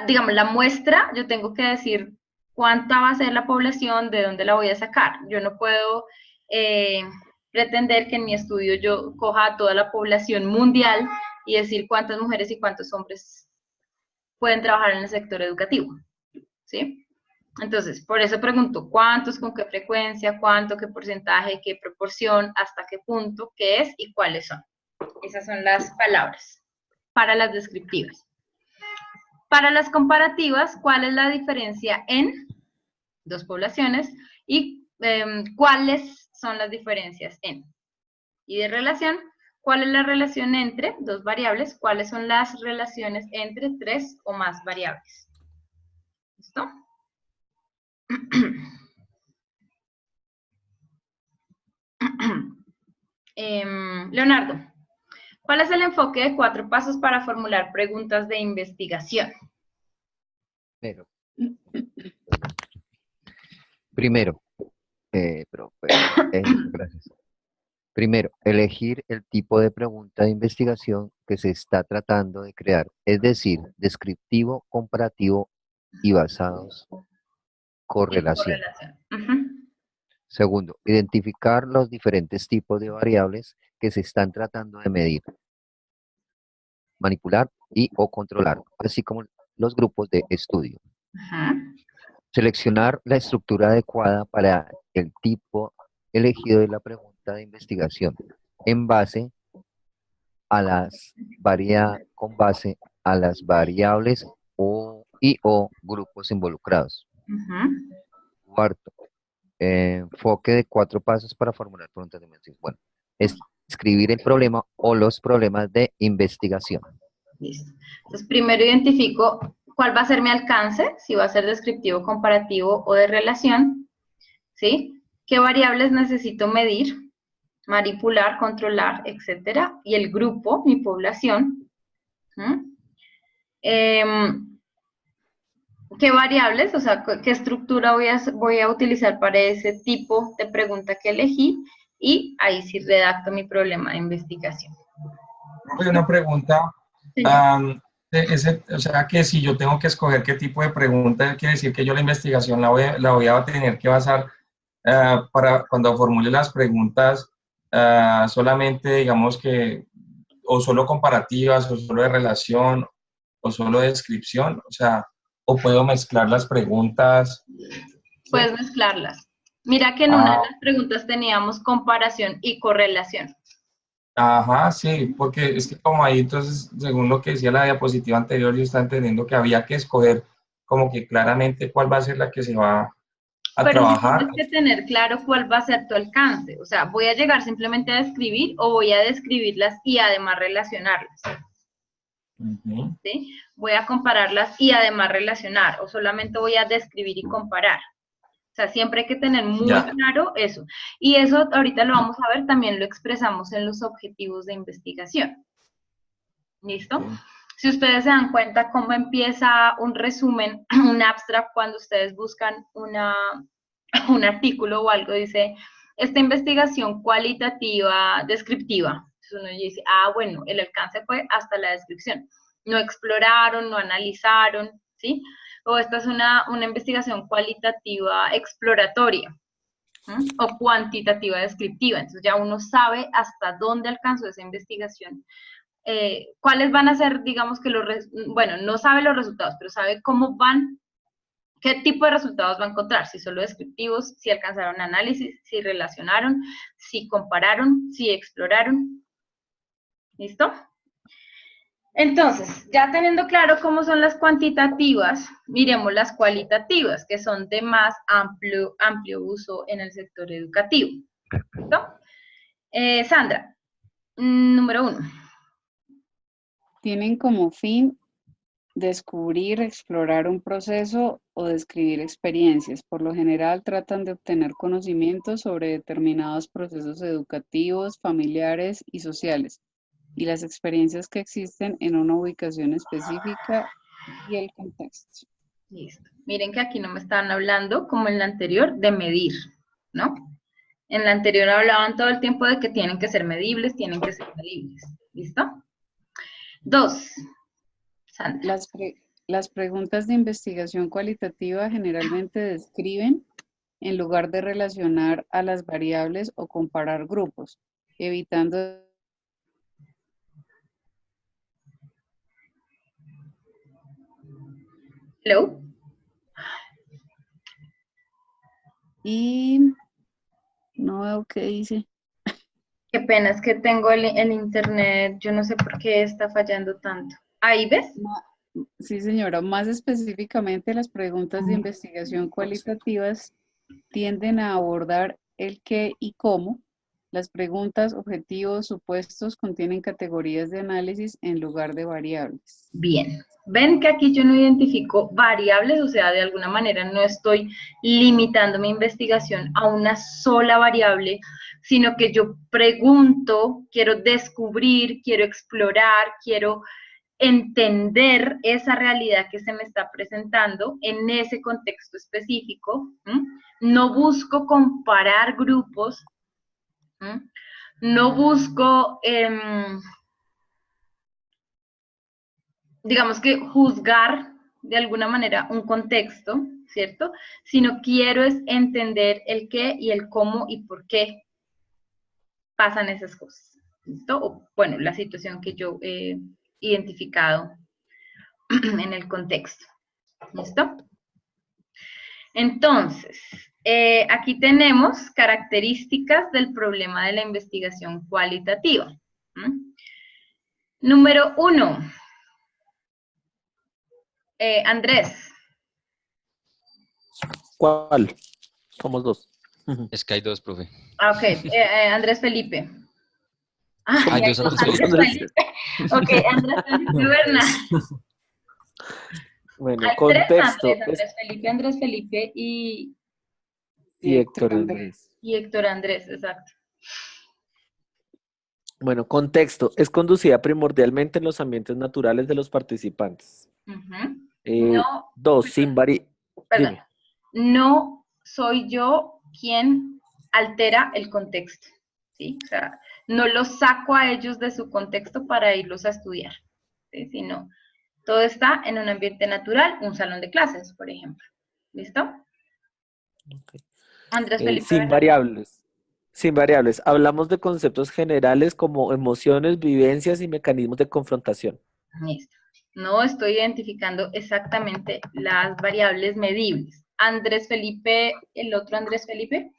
digamos, la muestra, yo tengo que decir cuánta va a ser la población, de dónde la voy a sacar. Yo no puedo pretender que en mi estudio yo coja a toda la población mundial y decir cuántas mujeres y cuántos hombres pueden trabajar en el sector educativo, ¿sí? Entonces, por eso pregunto, ¿cuántos, con qué frecuencia, cuánto, qué porcentaje, qué proporción, hasta qué punto, qué es y cuáles son? Esas son las palabras para las descriptivas. Para las comparativas, ¿cuál es la diferencia en dos poblaciones y cuáles son las diferencias en? Y de relación, ¿cuál es la relación entre dos variables? ¿Cuáles son las relaciones entre tres o más variables? ¿Listo? Leonardo, ¿cuál es el enfoque de 4 pasos para formular preguntas de investigación? Primero, gracias. Primero, elegir el tipo de pregunta de investigación que se está tratando de crear, es decir, descriptivo, comparativo y basados en correlación. Segundo, identificar los diferentes tipos de variables que se están tratando de medir, manipular y o controlar, así como los grupos de estudio. Seleccionar la estructura adecuada para el tipo elegido de la pregunta de investigación en base a las variables y o grupos involucrados. Cuarto, enfoque de 4 pasos para formular preguntas de investigación. Bueno, escribir el problema o los problemas de investigación. Listo. Entonces, primero identifico cuál va a ser mi alcance, si va a ser descriptivo, comparativo o de relación, ¿sí? ¿Qué variables necesito medir, manipular, controlar, etcétera? Y el grupo, mi población. ¿Qué variables, o sea, qué estructura voy a utilizar para ese tipo de pregunta que elegí? Y ahí sí redacto mi problema de investigación. Una pregunta. O sea, que si yo tengo que escoger qué tipo de pregunta, quiere decir que yo la investigación la voy a tener que basar para cuando formule las preguntas solamente, digamos que, o solo comparativas, o solo de relación, o solo de descripción, o sea, o puedo mezclar las preguntas. Puedes mezclarlas. Mira que en una de las preguntas teníamos comparación y correlación. Ajá, sí, porque es que como ahí, entonces, según lo que decía la diapositiva anterior, yo estaba entendiendo que había que escoger como que claramente cuál va a ser la que se va a trabajar. Pero tienes que tener claro cuál va a ser tu alcance. O sea, ¿voy a llegar simplemente a describir o voy a describirlas y además relacionarlas? ¿Sí? Voy a compararlas y además relacionar, o solamente voy a describir y comparar. O sea, siempre hay que tener muy claro eso. Y eso ahorita lo vamos a ver, también lo expresamos en los objetivos de investigación. ¿Listo? Si ustedes se dan cuenta cómo empieza un resumen, un abstract, cuando ustedes buscan un artículo o algo, dice esta investigación cualitativa descriptiva. Entonces uno dice, bueno, el alcance fue hasta la descripción. No exploraron, no analizaron, ¿sí? O esta es una investigación cualitativa exploratoria, ¿sí? O cuantitativa descriptiva. Entonces ya uno sabe hasta dónde alcanzó esa investigación. ¿Cuáles van a ser, digamos que bueno, no sabe los resultados, pero sabe cómo van, qué tipo de resultados va a encontrar, si solo descriptivos, si alcanzaron análisis, si relacionaron, si compararon, si exploraron. ¿Listo? Entonces, ya teniendo claro cómo son las cuantitativas, miremos las cualitativas, que son de más amplio uso en el sector educativo. ¿Listo? Sandra, número 1. Tienen como fin descubrir, explorar un proceso o describir experiencias. Por lo general tratan de obtener conocimientos sobre determinados procesos educativos, familiares y sociales, y las experiencias que existen en una ubicación específica y el contexto. Listo. Miren que aquí no me estaban hablando, como en la anterior, de medir, ¿no? En la anterior hablaban todo el tiempo de que tienen que ser medibles, tienen que ser medibles. ¿Listo? 2. Sandra. Las preguntas de investigación cualitativa generalmente describen en lugar de relacionar a las variables o comparar grupos, evitando Hello. Y no veo qué dice. Qué pena, es que tengo el internet, yo no sé por qué está fallando tanto. ¿Ahí ves? Sí, señora. Más específicamente, las preguntas de investigación cualitativas tienden a abordar el qué y cómo. Las preguntas, objetivos, supuestos contienen categorías de análisis en lugar de variables. Bien. Ven que aquí yo no identifico variables, o sea, de alguna manera no estoy limitando mi investigación a una sola variable, sino que yo pregunto, quiero descubrir, quiero explorar, quiero entender esa realidad que se me está presentando en ese contexto específico. No busco comparar grupos, no busco, digamos que juzgar de alguna manera un contexto, ¿cierto? Sino quiero es entender el qué y el cómo y por qué pasan esas cosas, ¿listo? O, bueno, la situación que yo he identificado en el contexto, ¿listo? Entonces, aquí tenemos características del problema de la investigación cualitativa. Número 1. Andrés. ¿Cuál? Somos 2. Es que hay 2, profe. Ok, Andrés Felipe. Hay 2 Andrés Felipe. Ok, Andrés Felipe Bernal. Bueno, hay contexto. Andrés Felipe y Héctor Andrés. Y Héctor Andrés, exacto. Bueno, contexto. Es conducida primordialmente en los ambientes naturales de los participantes. No, 2, sin perdón, no soy yo quien altera el contexto, ¿sí? O sea, no los saco a ellos de su contexto para irlos a estudiar, ¿sí? Sino todo está en un ambiente natural, un salón de clases, por ejemplo. ¿Listo? Okay. Andrés Felipe. Sin variables. Sin variables. Hablamos de conceptos generales como emociones, vivencias y mecanismos de confrontación. Listo. No estoy identificando exactamente las variables medibles. Andrés Felipe, el otro Andrés Felipe.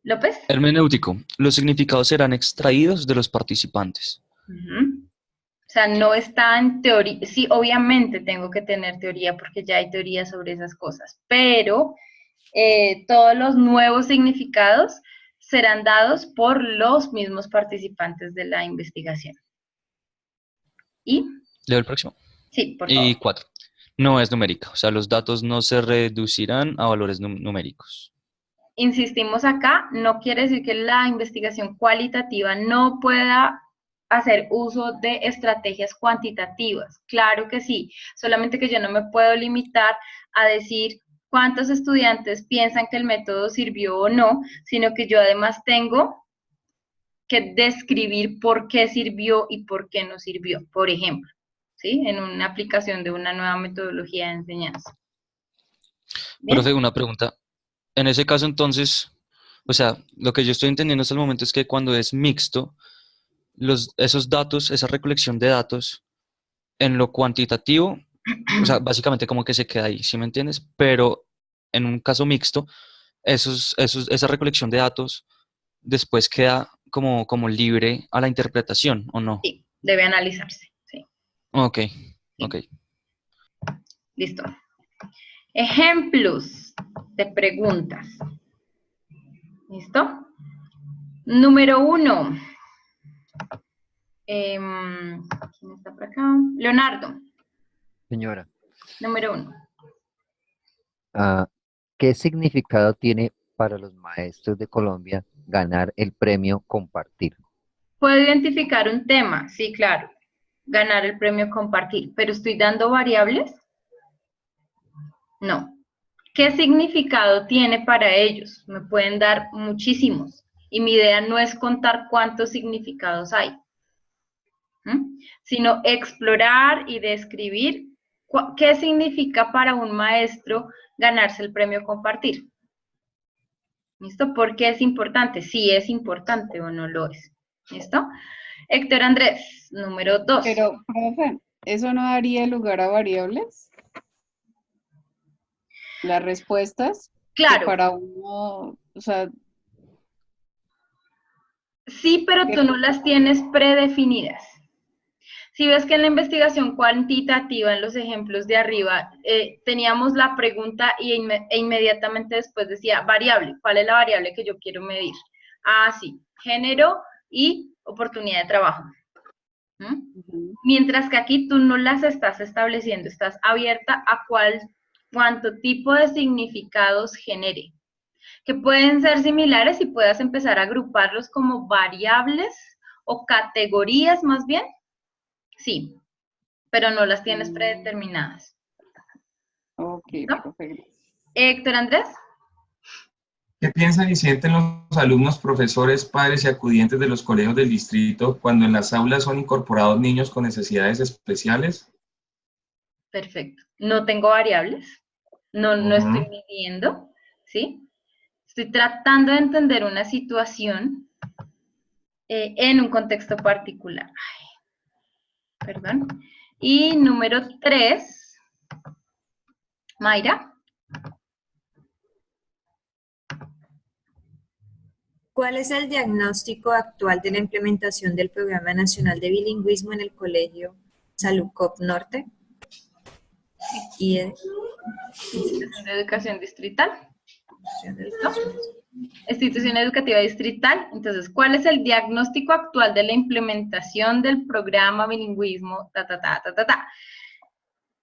López. Hermenéutico. Los significados serán extraídos de los participantes. O sea, no está en teoría. Sí, obviamente tengo que tener teoría porque ya hay teoría sobre esas cosas, pero todos los nuevos significados serán dados por los mismos participantes de la investigación. ¿Y? ¿Leo el próximo? Sí, por favor. Y 4. No es numérica, o sea, los datos no se reducirán a valores numéricos. Insistimos acá, no quiere decir que la investigación cualitativa no pueda hacer uso de estrategias cuantitativas. Claro que sí, solamente que yo no me puedo limitar a decir cuántos estudiantes piensan que el método sirvió o no, sino que yo además tengo que describir por qué sirvió y por qué no sirvió, por ejemplo, ¿sí? En una aplicación de una nueva metodología de enseñanza. ¿Bien? Profe, una pregunta. En ese caso, entonces, o sea, lo que yo estoy entendiendo hasta el momento es que cuando es mixto, esos datos, esa recolección de datos, en lo cuantitativo, o sea, básicamente como que se queda ahí, ¿sí me entiendes? Pero en un caso mixto, esa recolección de datos después queda como libre a la interpretación, ¿o no? Sí, debe analizarse, sí. Ok, ok. Listo. Ejemplos de preguntas. ¿Listo? Número 1. ¿Quién está por acá? Leonardo. Señora, Número 1. ¿qué significado tiene para los maestros de Colombia ganar el premio Compartir? ¿Puedo identificar un tema? Sí, claro. Ganar el premio compartir. ¿Pero estoy dando variables? No. ¿Qué significado tiene para ellos? Me pueden dar muchísimos. Y mi idea no es contar cuántos significados hay, sino explorar y describir qué significa para un maestro ganarse el premio compartir. ¿Listo? ¿Por qué es importante? Si es importante o no lo es. ¿Listo? Héctor Andrés, número 2. Pero, profe, ¿eso no daría lugar a variables? Las respuestas. Claro. Que para uno, o sea... Sí, pero tú no las tienes predefinidas. Si ves que en la investigación cuantitativa, en los ejemplos de arriba, teníamos la pregunta e inmediatamente después decía variable. ¿Cuál es la variable que yo quiero medir? Ah, sí, género y oportunidad de trabajo. Mientras que aquí tú no las estás estableciendo, estás abierta a cuánto tipo de significados genere, que pueden ser similares y puedas empezar a agruparlos como variables o categorías más bien. Sí, pero no las tienes predeterminadas. Ok, ¿No? perfecto. Héctor Andrés. ¿Qué piensan y sienten los alumnos, profesores, padres y acudientes de los colegios del distrito cuando en las aulas son incorporados niños con necesidades especiales? Perfecto. No tengo variables, no estoy midiendo, ¿sí? Estoy tratando de entender una situación en un contexto particular. Ay, perdón. Y número 3, Mayra. ¿Cuál es el diagnóstico actual de la implementación del Programa Nacional de Bilingüismo en el Colegio Salucop Norte? Institución de Educación Distrital. Institución Educativa Distrital. Entonces, ¿cuál es el diagnóstico actual de la implementación del programa bilingüismo?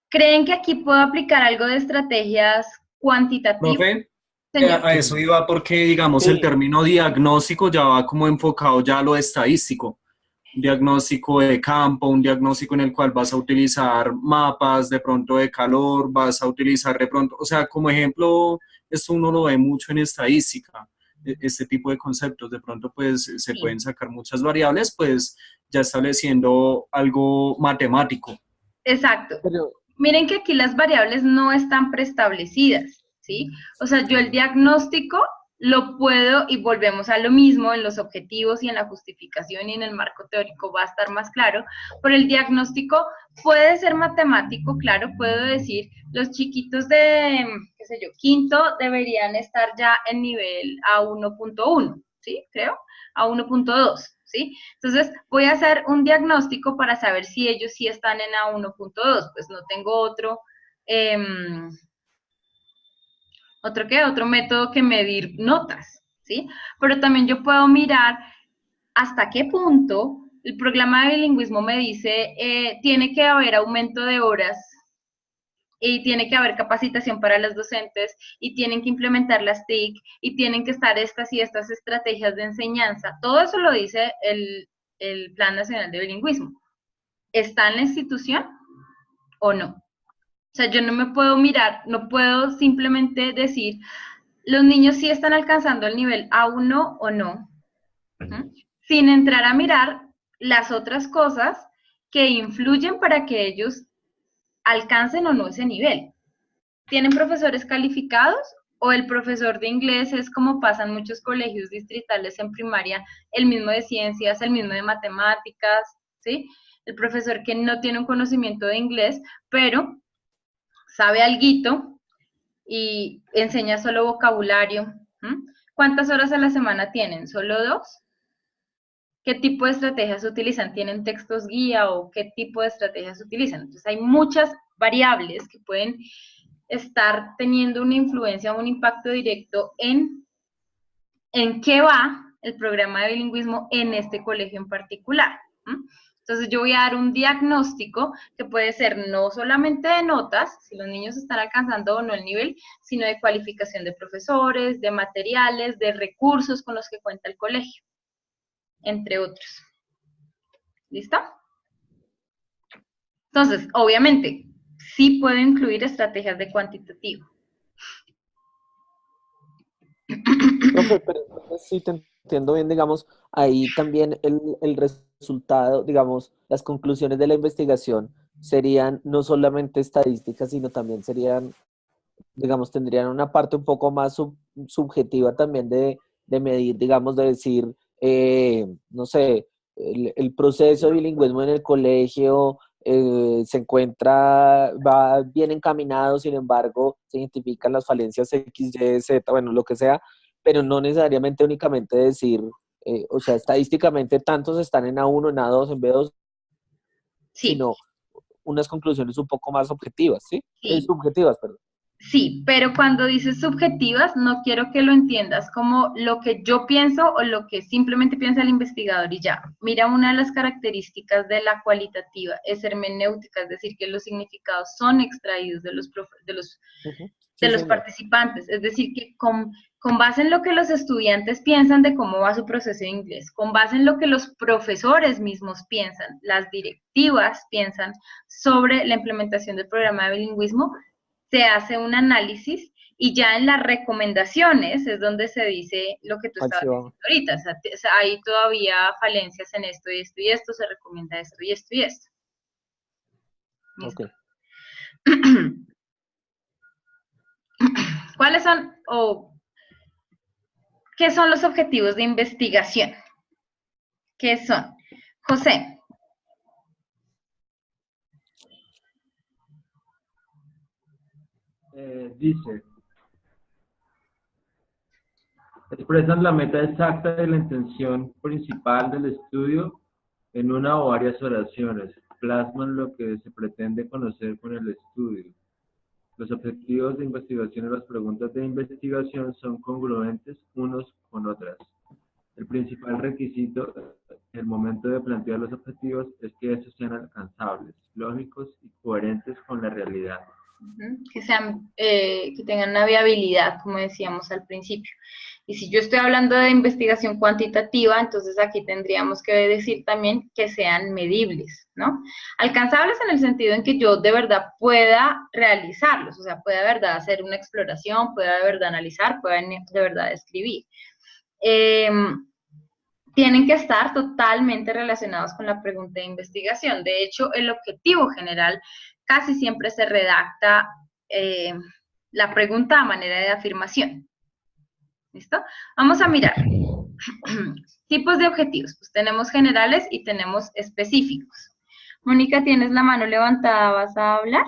¿Creen que aquí puedo aplicar algo de estrategias cuantitativas? Profe, Señor. a eso iba porque, digamos, Sí. el término diagnóstico ya va como enfocado ya a lo estadístico. Un diagnóstico de campo, un diagnóstico en el cual vas a utilizar mapas de pronto de calor, vas a utilizar de pronto, o sea, como ejemplo, esto uno lo ve mucho en estadística, este tipo de conceptos, de pronto pues se pueden sacar muchas variables, pues ya estableciendo algo matemático. Exacto. Miren que aquí las variables no están preestablecidas, ¿sí? O sea, yo el diagnóstico lo puedo, y volvemos a lo mismo, en los objetivos y en la justificación y en el marco teórico va a estar más claro, pero el diagnóstico puede ser matemático, claro, puedo decir, los chiquitos de, qué sé yo, quinto deberían estar ya en nivel A1.1, ¿sí? Creo, A1.2, ¿sí? Entonces, voy a hacer un diagnóstico para saber si ellos sí están en A1.2, pues no tengo otro... ¿Otro método que medir notas, ¿sí? Pero también yo puedo mirar hasta qué punto el programa de bilingüismo me dice tiene que haber aumento de horas y tiene que haber capacitación para los docentes y tienen que implementar las TIC y tienen que estar estas y estas estrategias de enseñanza. Todo eso lo dice el Plan Nacional de Bilingüismo. ¿Está en la institución o no? O sea, yo no me puedo mirar, no puedo simplemente decir, los niños sí están alcanzando el nivel A1 o no, sin entrar a mirar las otras cosas que influyen para que ellos alcancen o no ese nivel. ¿Tienen profesores calificados? ¿O el profesor de inglés es como pasa en muchos colegios distritales en primaria, el mismo de ciencias, el mismo de matemáticas, ¿sí? El profesor que no tiene un conocimiento de inglés, pero sabe alguito y enseña solo vocabulario. ¿Cuántas horas a la semana tienen? ¿Solo 2? ¿Qué tipo de estrategias utilizan? ¿Tienen textos guía o qué tipo de estrategias utilizan? Entonces hay muchas variables que pueden estar teniendo una influencia o un impacto directo en qué va el programa de bilingüismo en este colegio en particular. Entonces yo voy a dar un diagnóstico que puede ser no solamente de notas, si los niños están alcanzando o no el nivel, sino de cualificación de profesores, de materiales, de recursos con los que cuenta el colegio, entre otros. ¿Listo? Entonces, obviamente, sí puede incluir estrategias de cuantitativo. Profe, pero entonces sí te entiendo bien, digamos, ahí también el resultado, digamos, las conclusiones de la investigación serían no solamente estadísticas, sino también serían, digamos, tendrían una parte un poco más subjetiva también de medir, digamos, de decir, no sé, el proceso de bilingüismo en el colegio se encuentra, va bien encaminado, sin embargo, se identifican las falencias X, Y, Z, bueno, lo que sea, pero no necesariamente únicamente decir, o sea, estadísticamente tantos están en A1, en A2, en B2, sí, sino unas conclusiones un poco más objetivas, ¿sí? Sí. Subjetivas, perdón. Sí, pero cuando dices subjetivas, no quiero que lo entiendas como lo que yo pienso o lo que simplemente piensa el investigador y ya. Mira, una de las características de la cualitativa es hermenéutica, es decir, que los significados son extraídos de los participantes, es decir, que con base en lo que los estudiantes piensan de cómo va su proceso de inglés, con base en lo que los profesores mismos piensan, las directivas piensan sobre la implementación del programa de bilingüismo, se hace un análisis y ya en las recomendaciones es donde se dice lo que tú estabas diciendo ahorita, o sea, hay todavía falencias en esto y esto y esto, se recomienda esto y esto y esto. Okay. ¿Cuáles son qué son los objetivos de investigación? ¿Qué son? José. Dice, expresan la meta exacta de la intención principal del estudio en una o varias oraciones, plasman lo que se pretende conocer con el estudio. Los objetivos de investigación y las preguntas de investigación son congruentes unos con otras. El principal requisito en el momento de plantear los objetivos es que estos sean alcanzables, lógicos y coherentes con la realidad. Que sean, que tengan una viabilidad, como decíamos al principio. Y si yo estoy hablando de investigación cuantitativa, entonces aquí tendríamos que decir también que sean medibles, ¿no? Alcanzables en el sentido en que yo de verdad pueda realizarlos, o sea, pueda de verdad hacer una exploración, pueda de verdad analizar, pueda de verdad escribir. Tienen que estar totalmente relacionados con la pregunta de investigación. De hecho, el objetivo general casi siempre se redacta la pregunta a manera de afirmación. ¿Listo? Vamos a mirar. Tipos de objetivos. Pues tenemos generales y tenemos específicos. Mónica, ¿tienes la mano levantada? ¿Vas a hablar?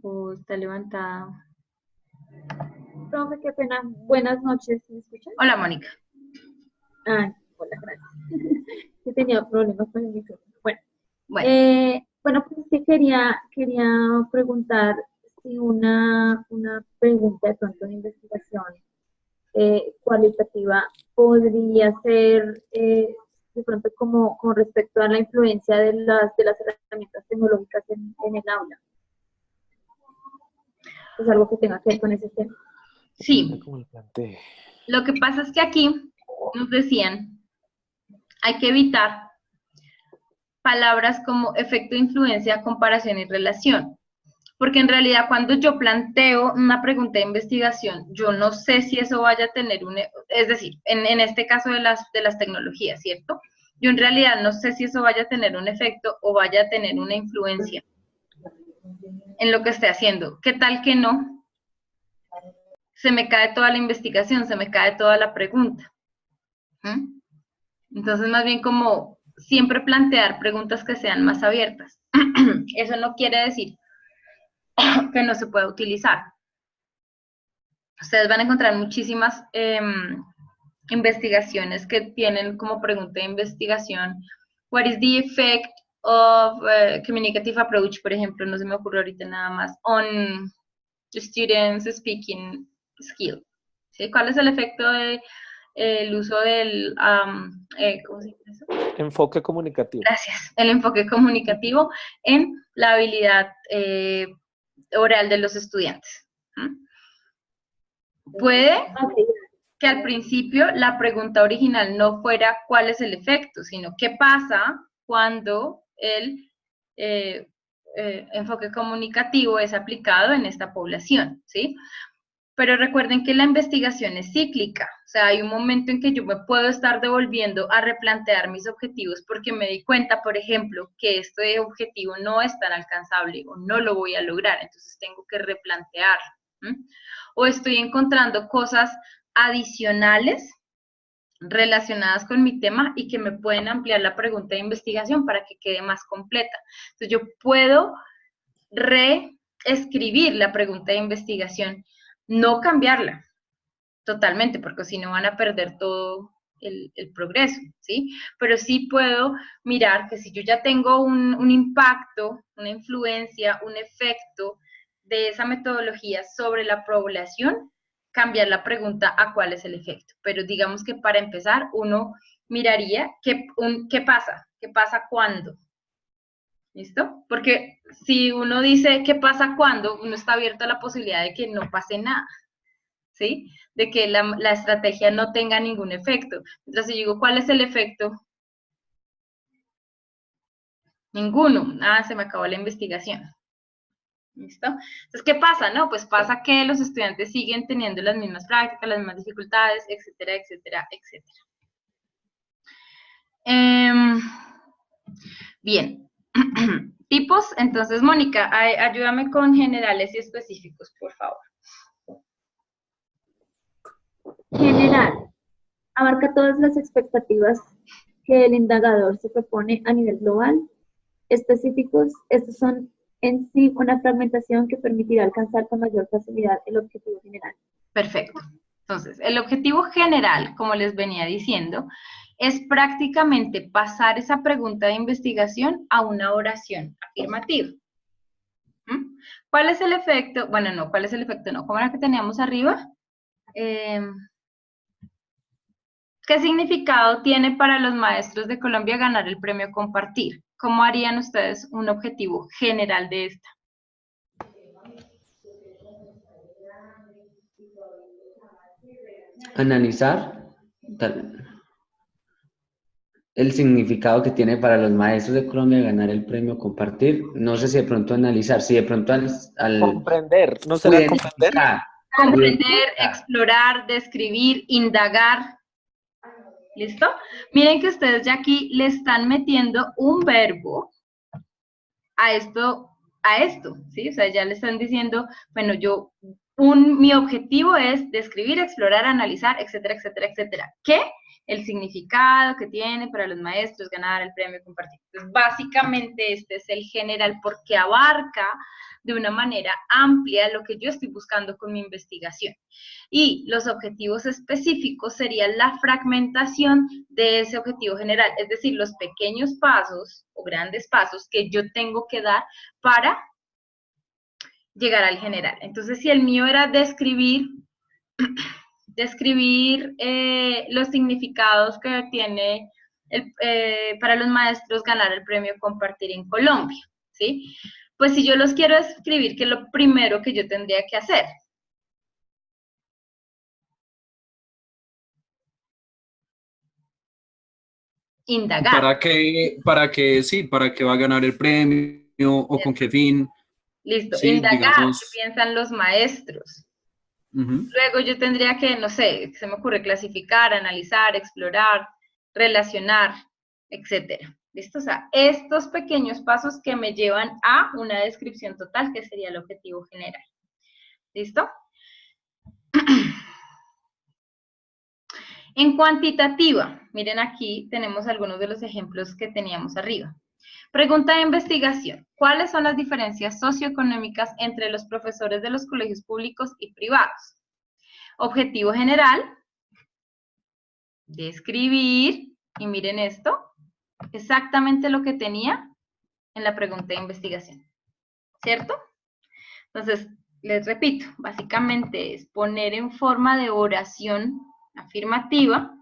¿O está levantada? Profe, qué pena. Buenas noches, ¿me escuchan? Hola, Mónica. Ah, hola, gracias. Sí tenía problemas con el micrófono. Bueno, pues sí quería preguntar si una pregunta de pronto de investigación cualitativa podría ser de pronto como con respecto a la influencia de las herramientas tecnológicas en el aula. Es algo que tenga que ver con ese tema. Sí. Lo que pasa es que aquí nos decían, hay que evitar palabras como efecto de influencia, comparación y relación. Porque en realidad cuando yo planteo una pregunta de investigación, yo no sé si eso vaya a tener es decir, en este caso de las tecnologías, ¿cierto? Yo en realidad no sé si eso vaya a tener un efecto o vaya a tener una influencia en lo que esté haciendo. ¿Qué tal que no? Se me cae toda la investigación, se me cae toda la pregunta. Entonces, más bien como siempre plantear preguntas que sean más abiertas. Eso no quiere decir que no se pueda utilizar. Ustedes van a encontrar muchísimas investigaciones que tienen como pregunta de investigación, what is the effect of communicative approach, por ejemplo, no se me ocurre ahorita nada más, on students speaking skill. ¿Sí? ¿Cuál es el efecto del uso del, ¿cómo se dice eso? Enfoque comunicativo. Gracias. El enfoque comunicativo en la habilidad oral de los estudiantes. Puede que al principio la pregunta original no fuera cuál es el efecto, sino qué pasa cuando el enfoque comunicativo es aplicado en esta población, ¿sí? Pero recuerden que la investigación es cíclica, o sea, hay un momento en que yo me puedo estar devolviendo a replantear mis objetivos porque me di cuenta, por ejemplo, que este objetivo no es tan alcanzable o no lo voy a lograr, entonces tengo que replantearlo. O estoy encontrando cosas adicionales relacionadas con mi tema y que me pueden ampliar la pregunta de investigación para que quede más completa. Entonces yo puedo reescribir la pregunta de investigación, no cambiarla totalmente, porque si no van a perder todo el progreso, ¿sí? Pero sí puedo mirar que si yo ya tengo un impacto, una influencia, un efecto de esa metodología sobre la población, cambiar la pregunta a cuál es el efecto. Pero digamos que para empezar, uno miraría qué pasa cuando. ¿Listo? Porque si uno dice qué pasa cuando, uno está abierto a la posibilidad de que no pase nada, ¿sí? De que la estrategia no tenga ningún efecto. Entonces, si digo, ¿cuál es el efecto? Ninguno. Ah, se me acabó la investigación. ¿Listo? Entonces, ¿qué pasa? No, pues pasa que los estudiantes siguen teniendo las mismas prácticas, las mismas dificultades, etcétera, etcétera, etcétera. Bien. Tipos, entonces, Mónica, ayúdame con generales y específicos, por favor. General. Abarca todas las expectativas que el indagador se propone a nivel global. Específicos, estos son en sí una fragmentación que permitirá alcanzar con mayor facilidad el objetivo general. Perfecto. Entonces, el objetivo general, como les venía diciendo, es prácticamente pasar esa pregunta de investigación a una oración afirmativa. ¿Cuál es el efecto? Bueno, no, ¿cuál es el efecto? No, ¿cómo era que teníamos arriba? ¿Qué significado tiene para los maestros de Colombia ganar el premio Compartir? ¿Cómo harían ustedes un objetivo general de esta? Analizar el significado que tiene para los maestros de Colombia ganar el premio Compartir. No sé si de pronto analizar, si de pronto comprender, ¿no será comprender? Comprender, explorar, describir, indagar. ¿Listo? Miren que ustedes ya aquí le están metiendo un verbo a esto, ¿sí? O sea, ya le están diciendo, bueno, mi objetivo es describir, explorar, analizar, etcétera, etcétera, etcétera. ¿Qué? El significado que tiene para los maestros ganar el premio Compartir. Entonces, básicamente este es el general porque abarca de una manera amplia lo que yo estoy buscando con mi investigación. Y los objetivos específicos serían la fragmentación de ese objetivo general, es decir, los pequeños pasos o grandes pasos que yo tengo que dar para llegar al general. Entonces, si el mío era describir los significados que tiene para los maestros ganar el premio Compartir en Colombia, ¿sí? Pues si yo los quiero escribir, ¿qué es lo primero que yo tendría que hacer? indagar. ¿Para qué va a ganar el premio o con qué fin? Listo, Sí, indagar, digamos. ¿qué piensan los maestros? Luego yo tendría que, no sé, se me ocurre clasificar, analizar, explorar, relacionar, etcétera. ¿Listo? O sea, estos pequeños pasos que me llevan a una descripción total, que sería el objetivo general. ¿Listo? En cuantitativa, miren aquí tenemos algunos de los ejemplos que teníamos arriba. Pregunta de investigación. ¿Cuáles son las diferencias socioeconómicas entre los profesores de los colegios públicos y privados? Objetivo general. Describir. Y miren esto. Exactamente lo que tenía en la pregunta de investigación. ¿Cierto? Entonces, les repito. Básicamente es poner en forma de oración afirmativa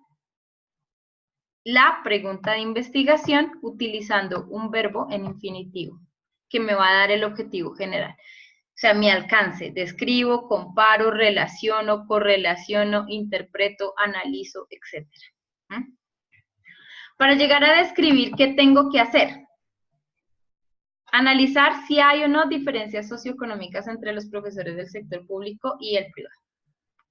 la pregunta de investigación utilizando un verbo en infinitivo, que me va a dar el objetivo general. O sea, mi alcance, describo, comparo, relaciono, correlaciono, interpreto, analizo, etc. Para llegar a describir, ¿qué tengo que hacer? Analizar si hay o no diferencias socioeconómicas entre los profesores del sector público y el privado.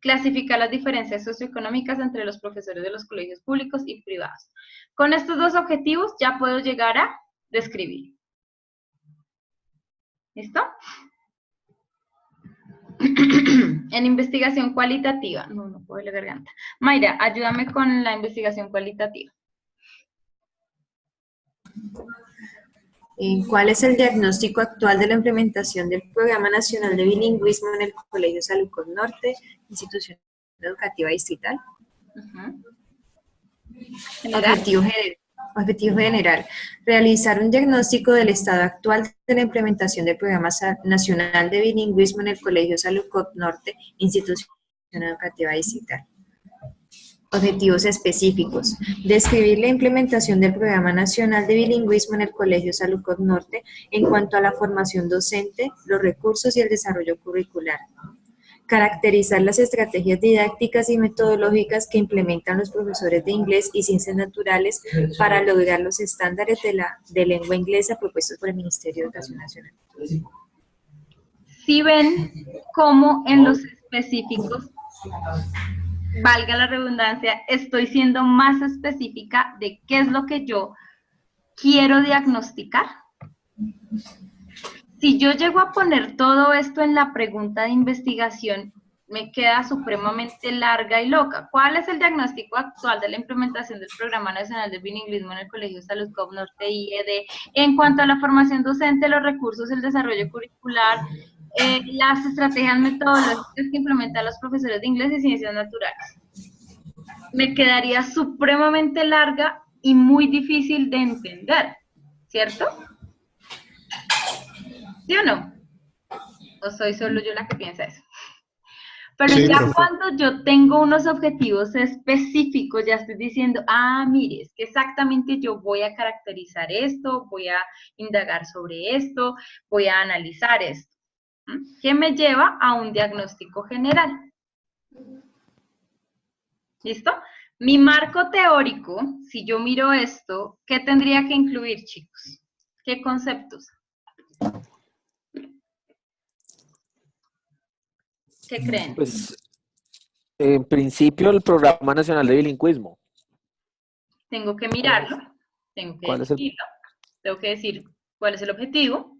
Clasificar las diferencias socioeconómicas entre los profesores de los colegios públicos y privados. Con estos dos objetivos ya puedo llegar a describir. ¿Listo? En investigación cualitativa. No puedo la garganta. Mayra, ayúdame con la investigación cualitativa. ¿Cuál es el diagnóstico actual de la implementación del Programa Nacional de Bilingüismo en el Colegio Salucot Norte, institución educativa distrital? Objetivo general. Realizar un diagnóstico del estado actual de la implementación del Programa Nacional de Bilingüismo en el Colegio Salucot Norte, institución educativa distrital. Objetivos específicos. Describir la implementación del Programa Nacional de Bilingüismo en el Colegio Salucot Norte en cuanto a la formación docente, los recursos y el desarrollo curricular. Caracterizar las estrategias didácticas y metodológicas que implementan los profesores de inglés y ciencias naturales para lograr los estándares de lengua inglesa propuestos por el Ministerio de Educación Nacional. Si ven cómo en los específicos, valga la redundancia, estoy siendo más específica de qué es lo que yo quiero diagnosticar. Si yo llego a poner todo esto en la pregunta de investigación, me queda supremamente larga y loca. ¿Cuál es el diagnóstico actual de la implementación del Programa Nacional de Bilingüismo en el Colegio Salucot Norte IED en cuanto a la formación docente, los recursos, el desarrollo curricular, las estrategias metodológicas que implementan los profesores de inglés y ciencias naturales? Me quedaría supremamente larga y muy difícil de entender, ¿cierto? ¿Sí o no? ¿O soy solo yo la que piensa eso? Pero sí, ya cuando yo tengo unos objetivos específicos, ya estoy diciendo, mire, es que exactamente yo voy a caracterizar esto, voy a indagar sobre esto, voy a analizar esto. ¿Qué me lleva a un diagnóstico general? ¿Listo? Mi marco teórico, si yo miro esto, ¿qué tendría que incluir, chicos? ¿Qué conceptos? ¿Qué creen? Pues, en principio, el Programa Nacional de Bilingüismo. Tengo que mirarlo, tengo que definirlo, tengo que decir cuál es el objetivo,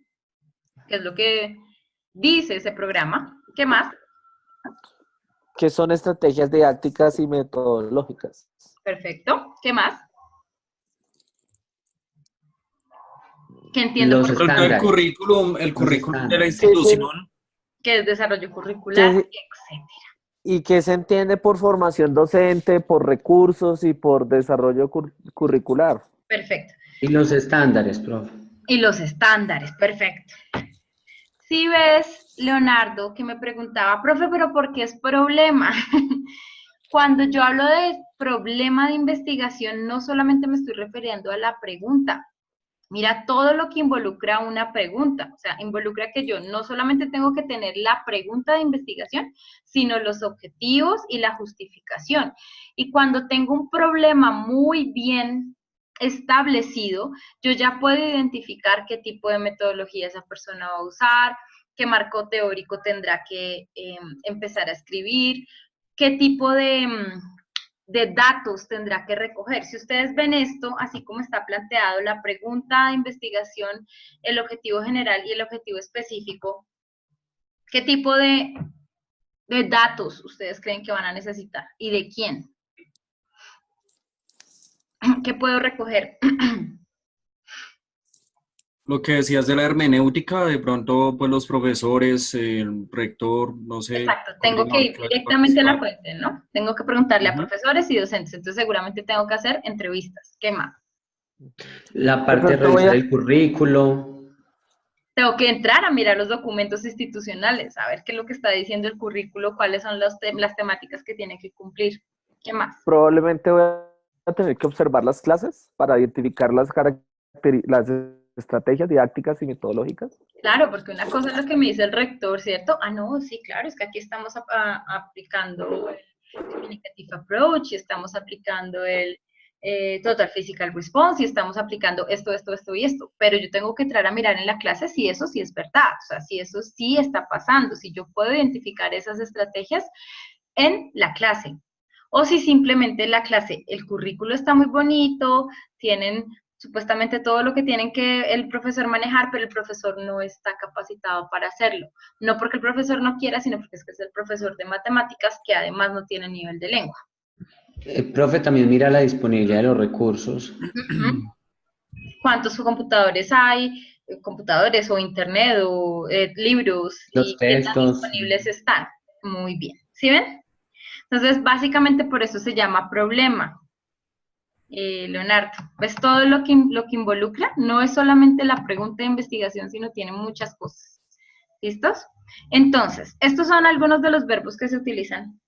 qué es lo que dice ese programa, ¿qué más? ¿Qué son estrategias didácticas y metodológicas? Perfecto, ¿qué más? ¿Qué entiendo? Los estándares. El currículum de la institución. ¿Qué es desarrollo curricular? Etcétera. ¿Y qué se entiende por formación docente, por recursos y por desarrollo curricular? Perfecto. Y los estándares, profe. Y los estándares, perfecto. Si ves, Leonardo, que me preguntaba, profe, ¿pero por qué es problema? Cuando yo hablo de problema de investigación, no solamente me estoy refiriendo a la pregunta. Mira todo lo que involucra una pregunta, o sea, involucra que yo no solamente tengo que tener la pregunta de investigación, sino los objetivos y la justificación. Y cuando tengo un problema muy bien establecido, yo ya puedo identificar qué tipo de metodología esa persona va a usar, qué marco teórico tendrá que empezar a escribir, qué tipo de datos tendrá que recoger. Si ustedes ven esto, así como está planteado, la pregunta de investigación, el objetivo general y el objetivo específico, ¿qué tipo de datos ustedes creen que van a necesitar? ¿Y de quién? ¿Qué puedo recoger? Lo que decías de la hermenéutica, de pronto, pues los profesores, el rector, no sé. Exacto, tengo que ir directamente a la fuente, ¿no? Tengo que preguntarle a profesores y docentes, entonces seguramente tengo que hacer entrevistas. ¿Qué más? La parte de revisar el currículo. Tengo que entrar a mirar los documentos institucionales, a ver qué es lo que está diciendo el currículo, cuáles son las temáticas que tiene que cumplir. ¿Qué más? Probablemente voy a tener que observar las clases para identificar las estrategias didácticas y metodológicas. Claro, porque una cosa es lo que me dice el rector, ¿cierto? Ah, no, sí, claro, es que aquí estamos aplicando el Communicative Approach, y estamos aplicando el Total Physical Response, y estamos aplicando esto y esto, pero yo tengo que entrar a mirar en la clase si eso sí es verdad, o sea, si eso sí está pasando, si yo puedo identificar esas estrategias en la clase, o si simplemente la clase, el currículo está muy bonito, tienen supuestamente todo lo que tienen que el profesor manejar, pero el profesor no está capacitado para hacerlo. No porque el profesor no quiera, sino porque es que es el profesor de matemáticas que además no tiene nivel de lengua. Profe, también mira la disponibilidad de los recursos. ¿Cuántos computadores hay? Computadores o internet o libros. Los y qué tan textos. disponibles están. Muy bien. ¿Sí ven? Entonces, básicamente por eso se llama problema. Leonardo, ¿ves todo lo que involucra? No es solamente la pregunta de investigación, sino tiene muchas cosas. ¿Listos? Entonces, estos son algunos de los verbos que se utilizan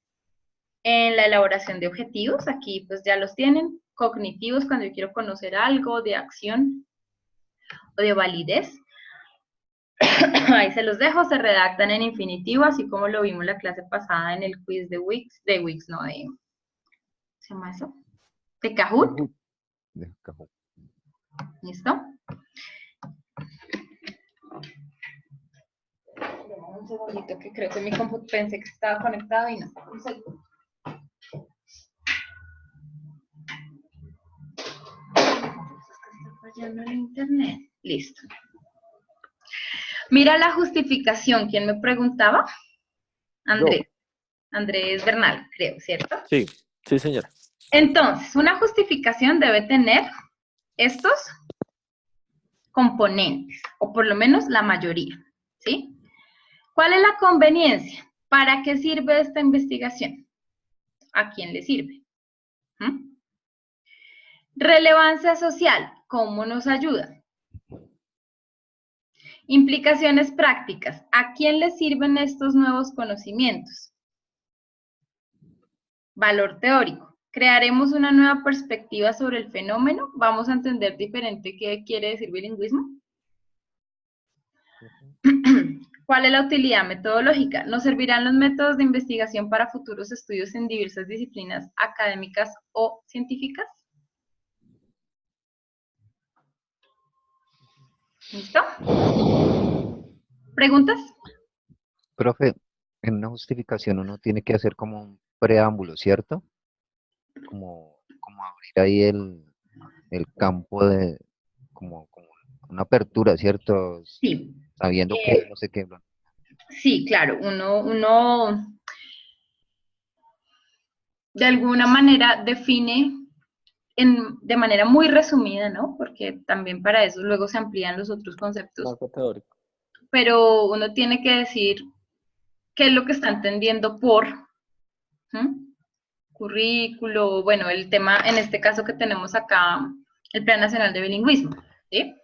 en la elaboración de objetivos. Aquí pues ya los tienen. Cognitivos, cuando yo quiero conocer algo, de acción o de validez. Ahí se los dejo, se redactan en infinitivo, así como lo vimos la clase pasada en el quiz de Wix, no, ¿se llama eso? De Kahoot. ¿Listo? Un segundito que creo que mi computador pensé que estaba conectado y no. Un segundo. Está fallando el internet. Listo. Mira la justificación. ¿Quién me preguntaba? Andrés. Andrés Bernal, creo, ¿cierto? Sí, sí, señora. Entonces, una justificación debe tener estos componentes, o por lo menos la mayoría, ¿sí? ¿Cuál es la conveniencia? ¿Para qué sirve esta investigación? ¿A quién le sirve? Relevancia social, ¿cómo nos ayuda? Implicaciones prácticas, ¿a quién le sirven estos nuevos conocimientos? Valor teórico, ¿crearemos una nueva perspectiva sobre el fenómeno? ¿Vamos a entender diferente qué quiere decir bilingüismo? ¿Cuál es la utilidad metodológica? ¿Nos servirán los métodos de investigación para futuros estudios en diversas disciplinas académicas o científicas? ¿Listo? ¿Preguntas? Profe, en una justificación uno tiene que hacer como un preámbulo, ¿cierto? Como abrir ahí el campo de, como una apertura, ¿cierto? Sí. Sabiendo que no sé qué. Sí, claro, uno de alguna manera define de manera muy resumida, ¿no? Porque también para eso luego se amplían los otros conceptos. Marco teórico. Pero uno tiene que decir qué es lo que está entendiendo por currículo, bueno, el tema, en este caso que tenemos acá, el Plan Nacional de Bilingüismo, ¿sí?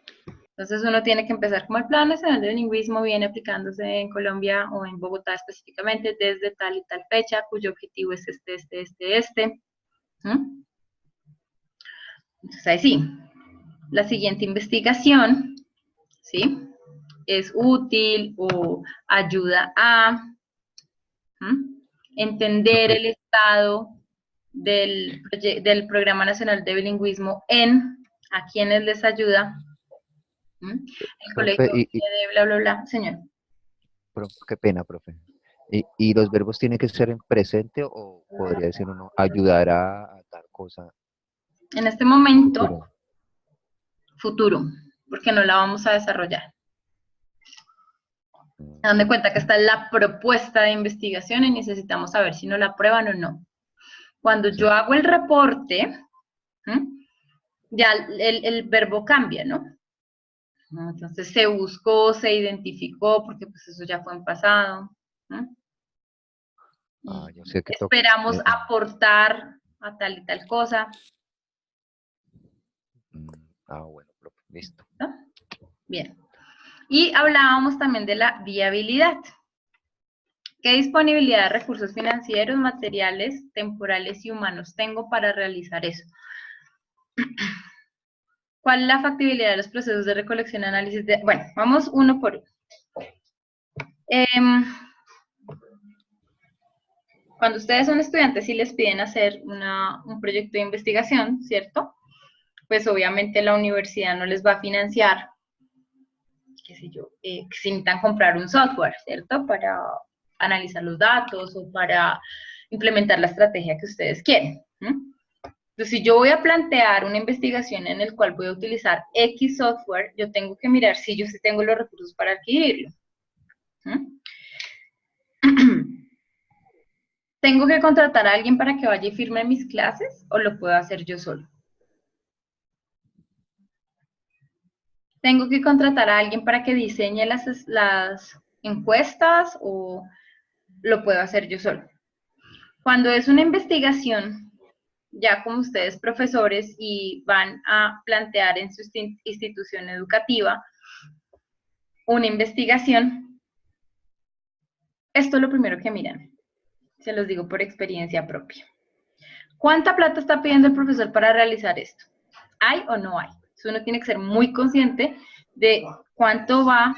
Entonces uno tiene que empezar como el Plan Nacional de Bilingüismo viene aplicándose en Colombia o en Bogotá específicamente desde tal y tal fecha, cuyo objetivo es este. Entonces ahí sí, la siguiente investigación, ¿sí? Es útil o ayuda a entender el estado del Programa Nacional de Bilingüismo en ¿A quiénes les ayuda? El colegio Profe, de bla, bla, bla. Señor. qué pena, profe. ¿Y los verbos tienen que ser en presente o podría decir uno ayudar a tal cosa? En este momento, Futuro. futuro, porque no la vamos a desarrollar. Dame cuenta que esta es la propuesta de investigación y necesitamos saber si nos la aprueban o no. Cuando yo hago el reporte, ya el verbo cambia, ¿no? Entonces se buscó, se identificó, porque pues eso ya fue en pasado. Yo sé que Esperamos aportar a tal y tal cosa. Bueno, profe, listo. ¿No? Bien. Y hablábamos también de la viabilidad. ¿Qué disponibilidad de recursos financieros, materiales, temporales y humanos tengo para realizar eso? ¿Cuál es la factibilidad de los procesos de recolección y análisis de...? Bueno, vamos uno por uno. Cuando ustedes son estudiantes y les piden hacer un proyecto de investigación, ¿cierto? Pues obviamente la universidad no les va a financiar, qué sé yo, si necesitan comprar un software, ¿cierto? Para analizar los datos o para implementar la estrategia que ustedes quieren. Entonces, si yo voy a plantear una investigación en el cual voy a utilizar X software, yo tengo que mirar si yo sí tengo los recursos para adquirirlo. ¿Tengo que contratar a alguien para que vaya y firme mis clases o lo puedo hacer yo solo? ¿Tengo que contratar a alguien para que diseñe las encuestas o lo puedo hacer yo solo? Cuando es una investigación, ya como ustedes profesores y van a plantear en su institución educativa una investigación, esto es lo primero que miran. Se los digo por experiencia propia. ¿Cuánta plata está pidiendo el profesor para realizar esto? ¿Hay o no hay? Entonces uno tiene que ser muy consciente de cuánto va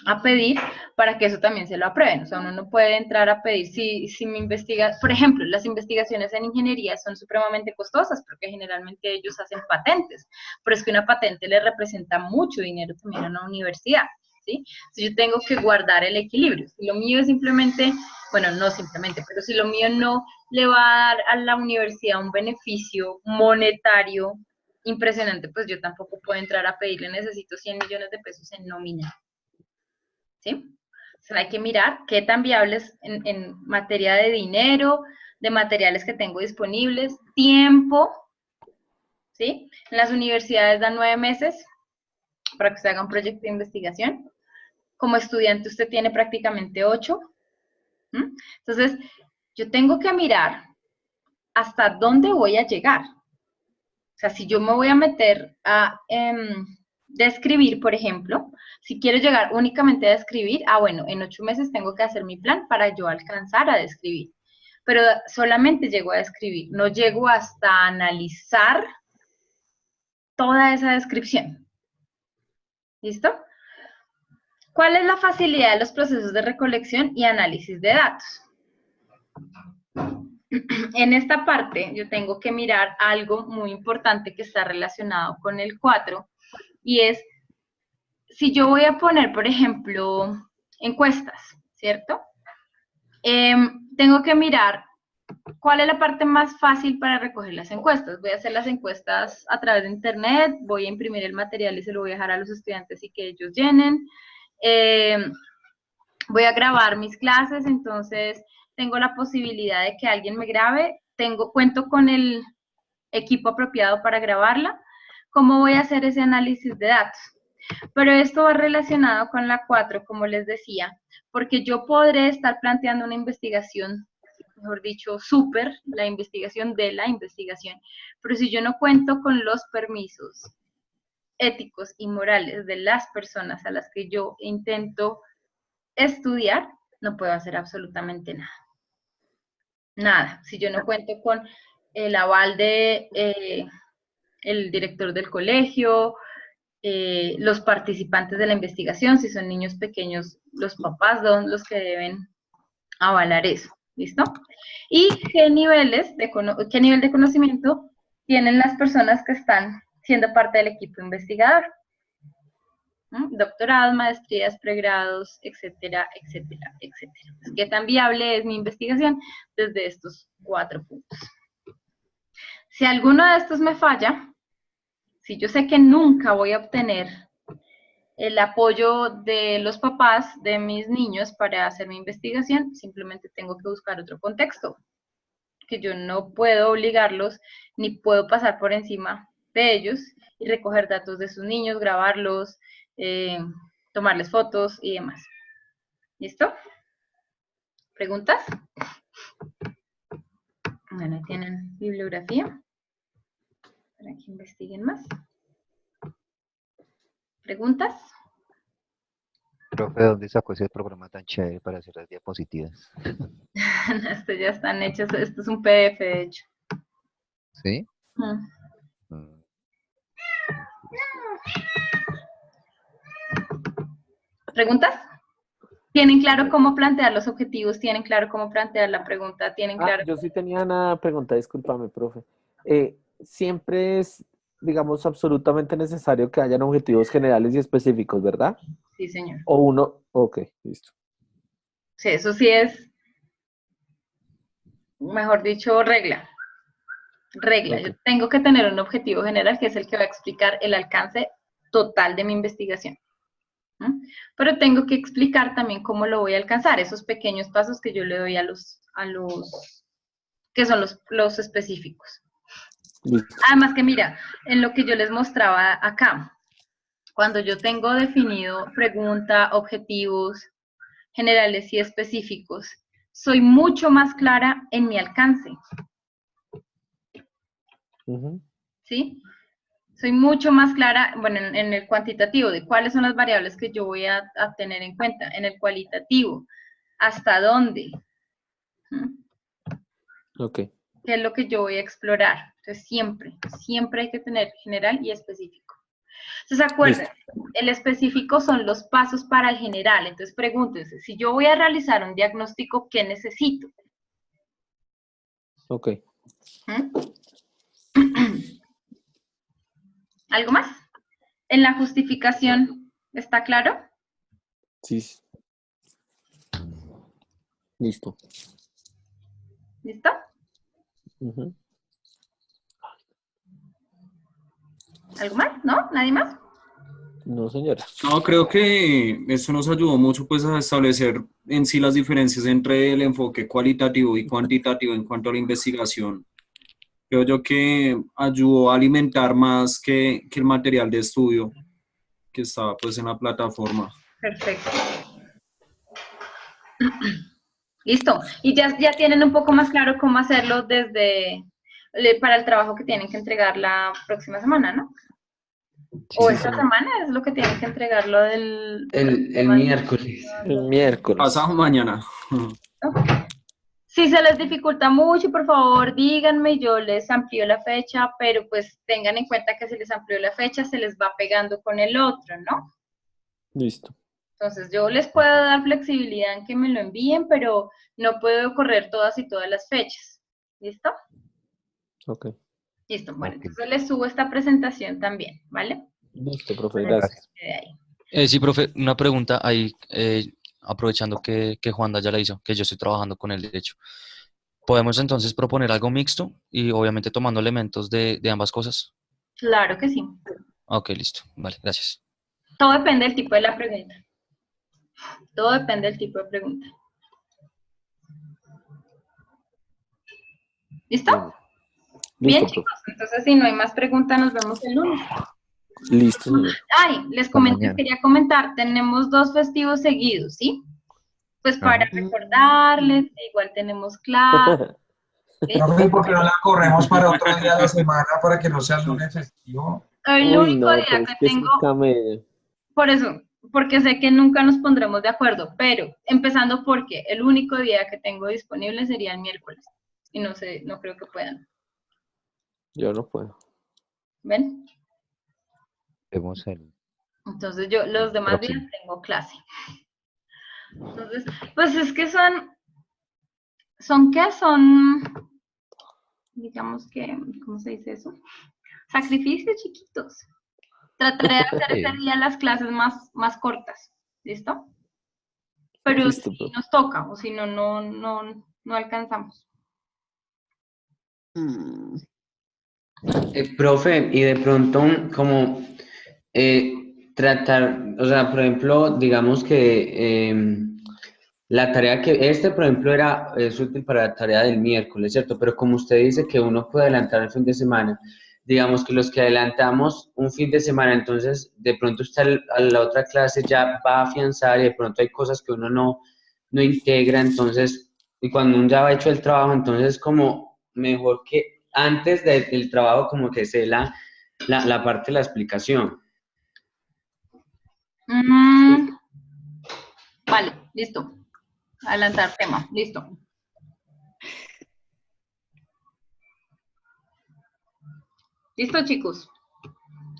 a pedir para que eso también se lo aprueben. O sea, uno no puede entrar a pedir si me investiga, por ejemplo, las investigaciones en ingeniería son supremamente costosas porque generalmente ellos hacen patentes, pero es que una patente le representa mucho dinero también a una universidad, ¿sí? Entonces yo tengo que guardar el equilibrio. Si lo mío es simplemente, bueno, no simplemente, pero si lo mío no le va a dar a la universidad un beneficio monetario impresionante, pues yo tampoco puedo entrar a pedirle, necesito 100 millones de pesos en nómina. ¿Sí? O sea, hay que mirar qué tan viables en materia de dinero, de materiales que tengo disponibles, tiempo, ¿sí? En las universidades dan 9 meses para que se haga un proyecto de investigación. Como estudiante usted tiene prácticamente 8. Entonces, yo tengo que mirar hasta dónde voy a llegar. O sea, si yo me voy a meter a describir, por ejemplo, si quiero llegar únicamente a describir, bueno, en 8 meses tengo que hacer mi plan para yo alcanzar a describir. Pero solamente llego a describir, no llego hasta analizar toda esa descripción. ¿Listo? ¿Cuál es la facilidad de los procesos de recolección y análisis de datos? En esta parte yo tengo que mirar algo muy importante que está relacionado con el 4 y es, si yo voy a poner, por ejemplo, encuestas, ¿cierto? Tengo que mirar cuál es la parte más fácil para recoger las encuestas. Voy a hacer las encuestas a través de internet, voy a imprimir el material y se lo voy a dejar a los estudiantes y que ellos llenen. Voy a grabar mis clases, entonces tengo la posibilidad de que alguien me grabe, cuento con el equipo apropiado para grabarla. ¿Cómo voy a hacer ese análisis de datos? Pero esto va relacionado con la 4, como les decía, porque yo podré estar planteando una investigación, mejor dicho, la investigación de la investigación, pero si yo no cuento con los permisos éticos y morales de las personas a las que yo intento estudiar, no puedo hacer absolutamente nada. Nada. Si yo no cuento con el aval de el director del colegio, los participantes de la investigación, si son niños pequeños, los papás son los que deben avalar eso. ¿Listo? ¿Y qué nivel de conocimiento tienen las personas que están siendo parte del equipo investigador. Doctorados, maestrías, pregrados, etcétera, etcétera, etcétera. ¿Qué tan viable es mi investigación? Desde estos 4 puntos. Si alguno de estos me falla, si yo sé que nunca voy a obtener el apoyo de los papás de mis niños para hacer mi investigación, simplemente tengo que buscar otro contexto, que yo no puedo obligarlos ni puedo pasar por encima de ellos y recoger datos de sus niños, grabarlos, tomarles fotos y demás. ¿Listo? ¿Preguntas? Bueno, ahí tienen bibliografía para que investiguen más. ¿Preguntas? Profe, ¿dónde sacó ese programa tan chévere para hacer las diapositivas? Estos ya están hechos, esto es un PDF de hecho. ¿Sí? ¿Preguntas? ¿Tienen claro cómo plantear los objetivos? ¿Tienen claro cómo plantear la pregunta? ¿Tienen claro? Yo sí tenía una pregunta, discúlpame, profe. Siempre es, digamos, absolutamente necesario que hayan objetivos generales y específicos, ¿verdad? Sí, señor. O uno, ok, listo. Sí, eso sí es, mejor dicho, regla. Regla. Ok. Yo tengo que tener un objetivo general que es el que va a explicar el alcance total de mi investigación. Pero tengo que explicar también cómo lo voy a alcanzar, esos pequeños pasos que yo le doy a los que son los específicos. Listo. Además que mira, en lo que yo les mostraba acá, cuando yo tengo definido pregunta, objetivos generales y específicos, soy mucho más clara en mi alcance. ¿Sí? Soy mucho más clara, bueno, en el cuantitativo, de cuáles son las variables que yo voy a tener en cuenta. En el cualitativo, ¿hasta dónde? Ok. ¿Qué es lo que yo voy a explorar? Entonces, siempre hay que tener general y específico. Entonces, acuérdense, el específico son los pasos para el general. Entonces, pregúntense, si yo voy a realizar un diagnóstico, ¿qué necesito? Ok. ¿Algo más? ¿En la justificación está claro? Sí. Listo. ¿Listo? ¿Algo más? ¿No? ¿Nadie más? No, señora. No, creo que esto nos ayudó mucho pues a establecer en sí las diferencias entre el enfoque cualitativo y cuantitativo en cuanto a la investigación. Creo yo que ayudó a alimentar más que el material de estudio que estaba pues en la plataforma. Perfecto. Listo. Y ya tienen un poco más claro cómo hacerlo para el trabajo que tienen que entregar la próxima semana, ¿no? O esta semana es lo que tienen que entregarlo del... El miércoles. El miércoles. Pasado mañana. Si se les dificulta mucho, por favor, díganme, yo les amplío la fecha, pero pues tengan en cuenta que si les amplío la fecha, se les va pegando con el otro, ¿no? Listo. Entonces, yo les puedo dar flexibilidad en que me lo envíen, pero no puedo correr todas y todas las fechas. ¿Listo? Ok. Listo. Bueno, entonces les subo esta presentación también, ¿vale? Listo, profe, gracias. Sí, profe, una pregunta ahí, aprovechando que Juanda ya la hizo, que yo estoy trabajando con él, de hecho. ¿Podemos entonces proponer algo mixto y obviamente tomando elementos de ambas cosas? Claro que sí. Ok, listo. Vale, gracias. Todo depende del tipo de la pregunta. Todo depende del tipo de pregunta. ¿Listo? Bien, chicos. Entonces, si no hay más preguntas, nos vemos el lunes. Listo, señor. Ay, les quería comentar, tenemos 2 festivos seguidos, ¿sí? Pues para recordarles, igual tenemos clase. Profe, ¿por qué no la corremos para otro día de la semana para que no sea el lunes festivo? El único día que tengo, por eso, porque sé que nunca nos pondremos de acuerdo, pero empezando porque el único día que tengo disponible sería el miércoles. Y no sé, no creo que puedan. Yo no puedo. ¿Ven? Vemos el... Entonces yo los demás días tengo clase. Entonces, pues es que son, digamos que, ¿cómo se dice eso? Sacrificios chiquitos. Trataré de hacer ese día las clases más cortas. ¿Listo? Pero Listo, si profe. nos toca, o si no, no alcanzamos. Profe, y de pronto como tratar, o sea, por ejemplo, digamos que la tarea por ejemplo, es útil para la tarea del miércoles, ¿cierto? Pero como usted dice que uno puede adelantar el fin de semana, digamos que los que adelantamos un fin de semana, entonces de pronto usted a la otra clase ya va a afianzar y de pronto hay cosas que uno no integra, entonces, y cuando uno ya ha hecho el trabajo, entonces como mejor que antes del trabajo como que sé la parte de la explicación. Vale, listo. Adelantar tema, listo. ¿Listo, chicos?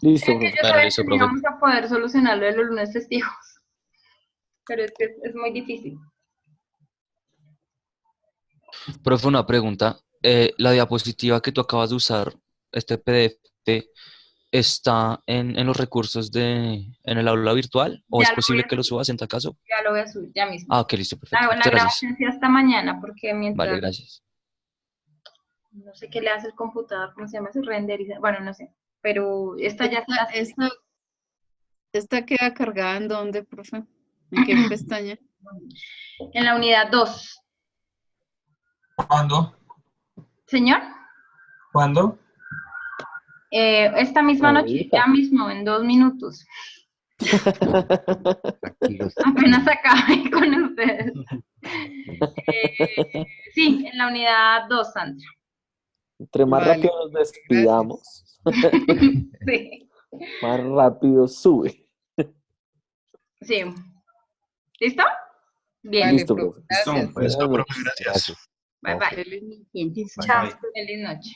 Listo, Es que profe. yo Bueno, sabía listo, que no profe. íbamos a poder solucionarlo de los lunes festivos, pero es que es muy difícil. Profe, una pregunta. La diapositiva que tú acabas de usar, este PDF, ¿está en los recursos en el aula virtual? ¿O Ya es lo voy posible a que lo subir, subas en tal caso? ya lo voy a subir, ya mismo. Ah, ok, listo, perfecto. La Muchas gracias. grabación sí hasta mañana, porque Vale, mientras, gracias. no sé qué le hace el computador, ¿cómo se llama eso? Renderiza, bueno, no sé, pero esta ya se la... ¿Esta queda cargada en dónde, profe? ¿En qué pestaña? En la unidad 2. ¿Cuándo? ¿Señor? ¿Cuándo? Esta misma noche, Ahorita. ya mismo, en 2 minutos. Tranquilos, Apenas tranquilos. acabé con ustedes. Sí, en la unidad 2, Sandra. Entre más Vale, rápido nos despidamos, Sí, más rápido sube. sí. ¿Listo? Bien. vale, Listo, profe. profe. Gracias. Listo, Buenas profe, noches. gracias. Bye, Ok. bye. Feliz noche. Chao. Feliz noche.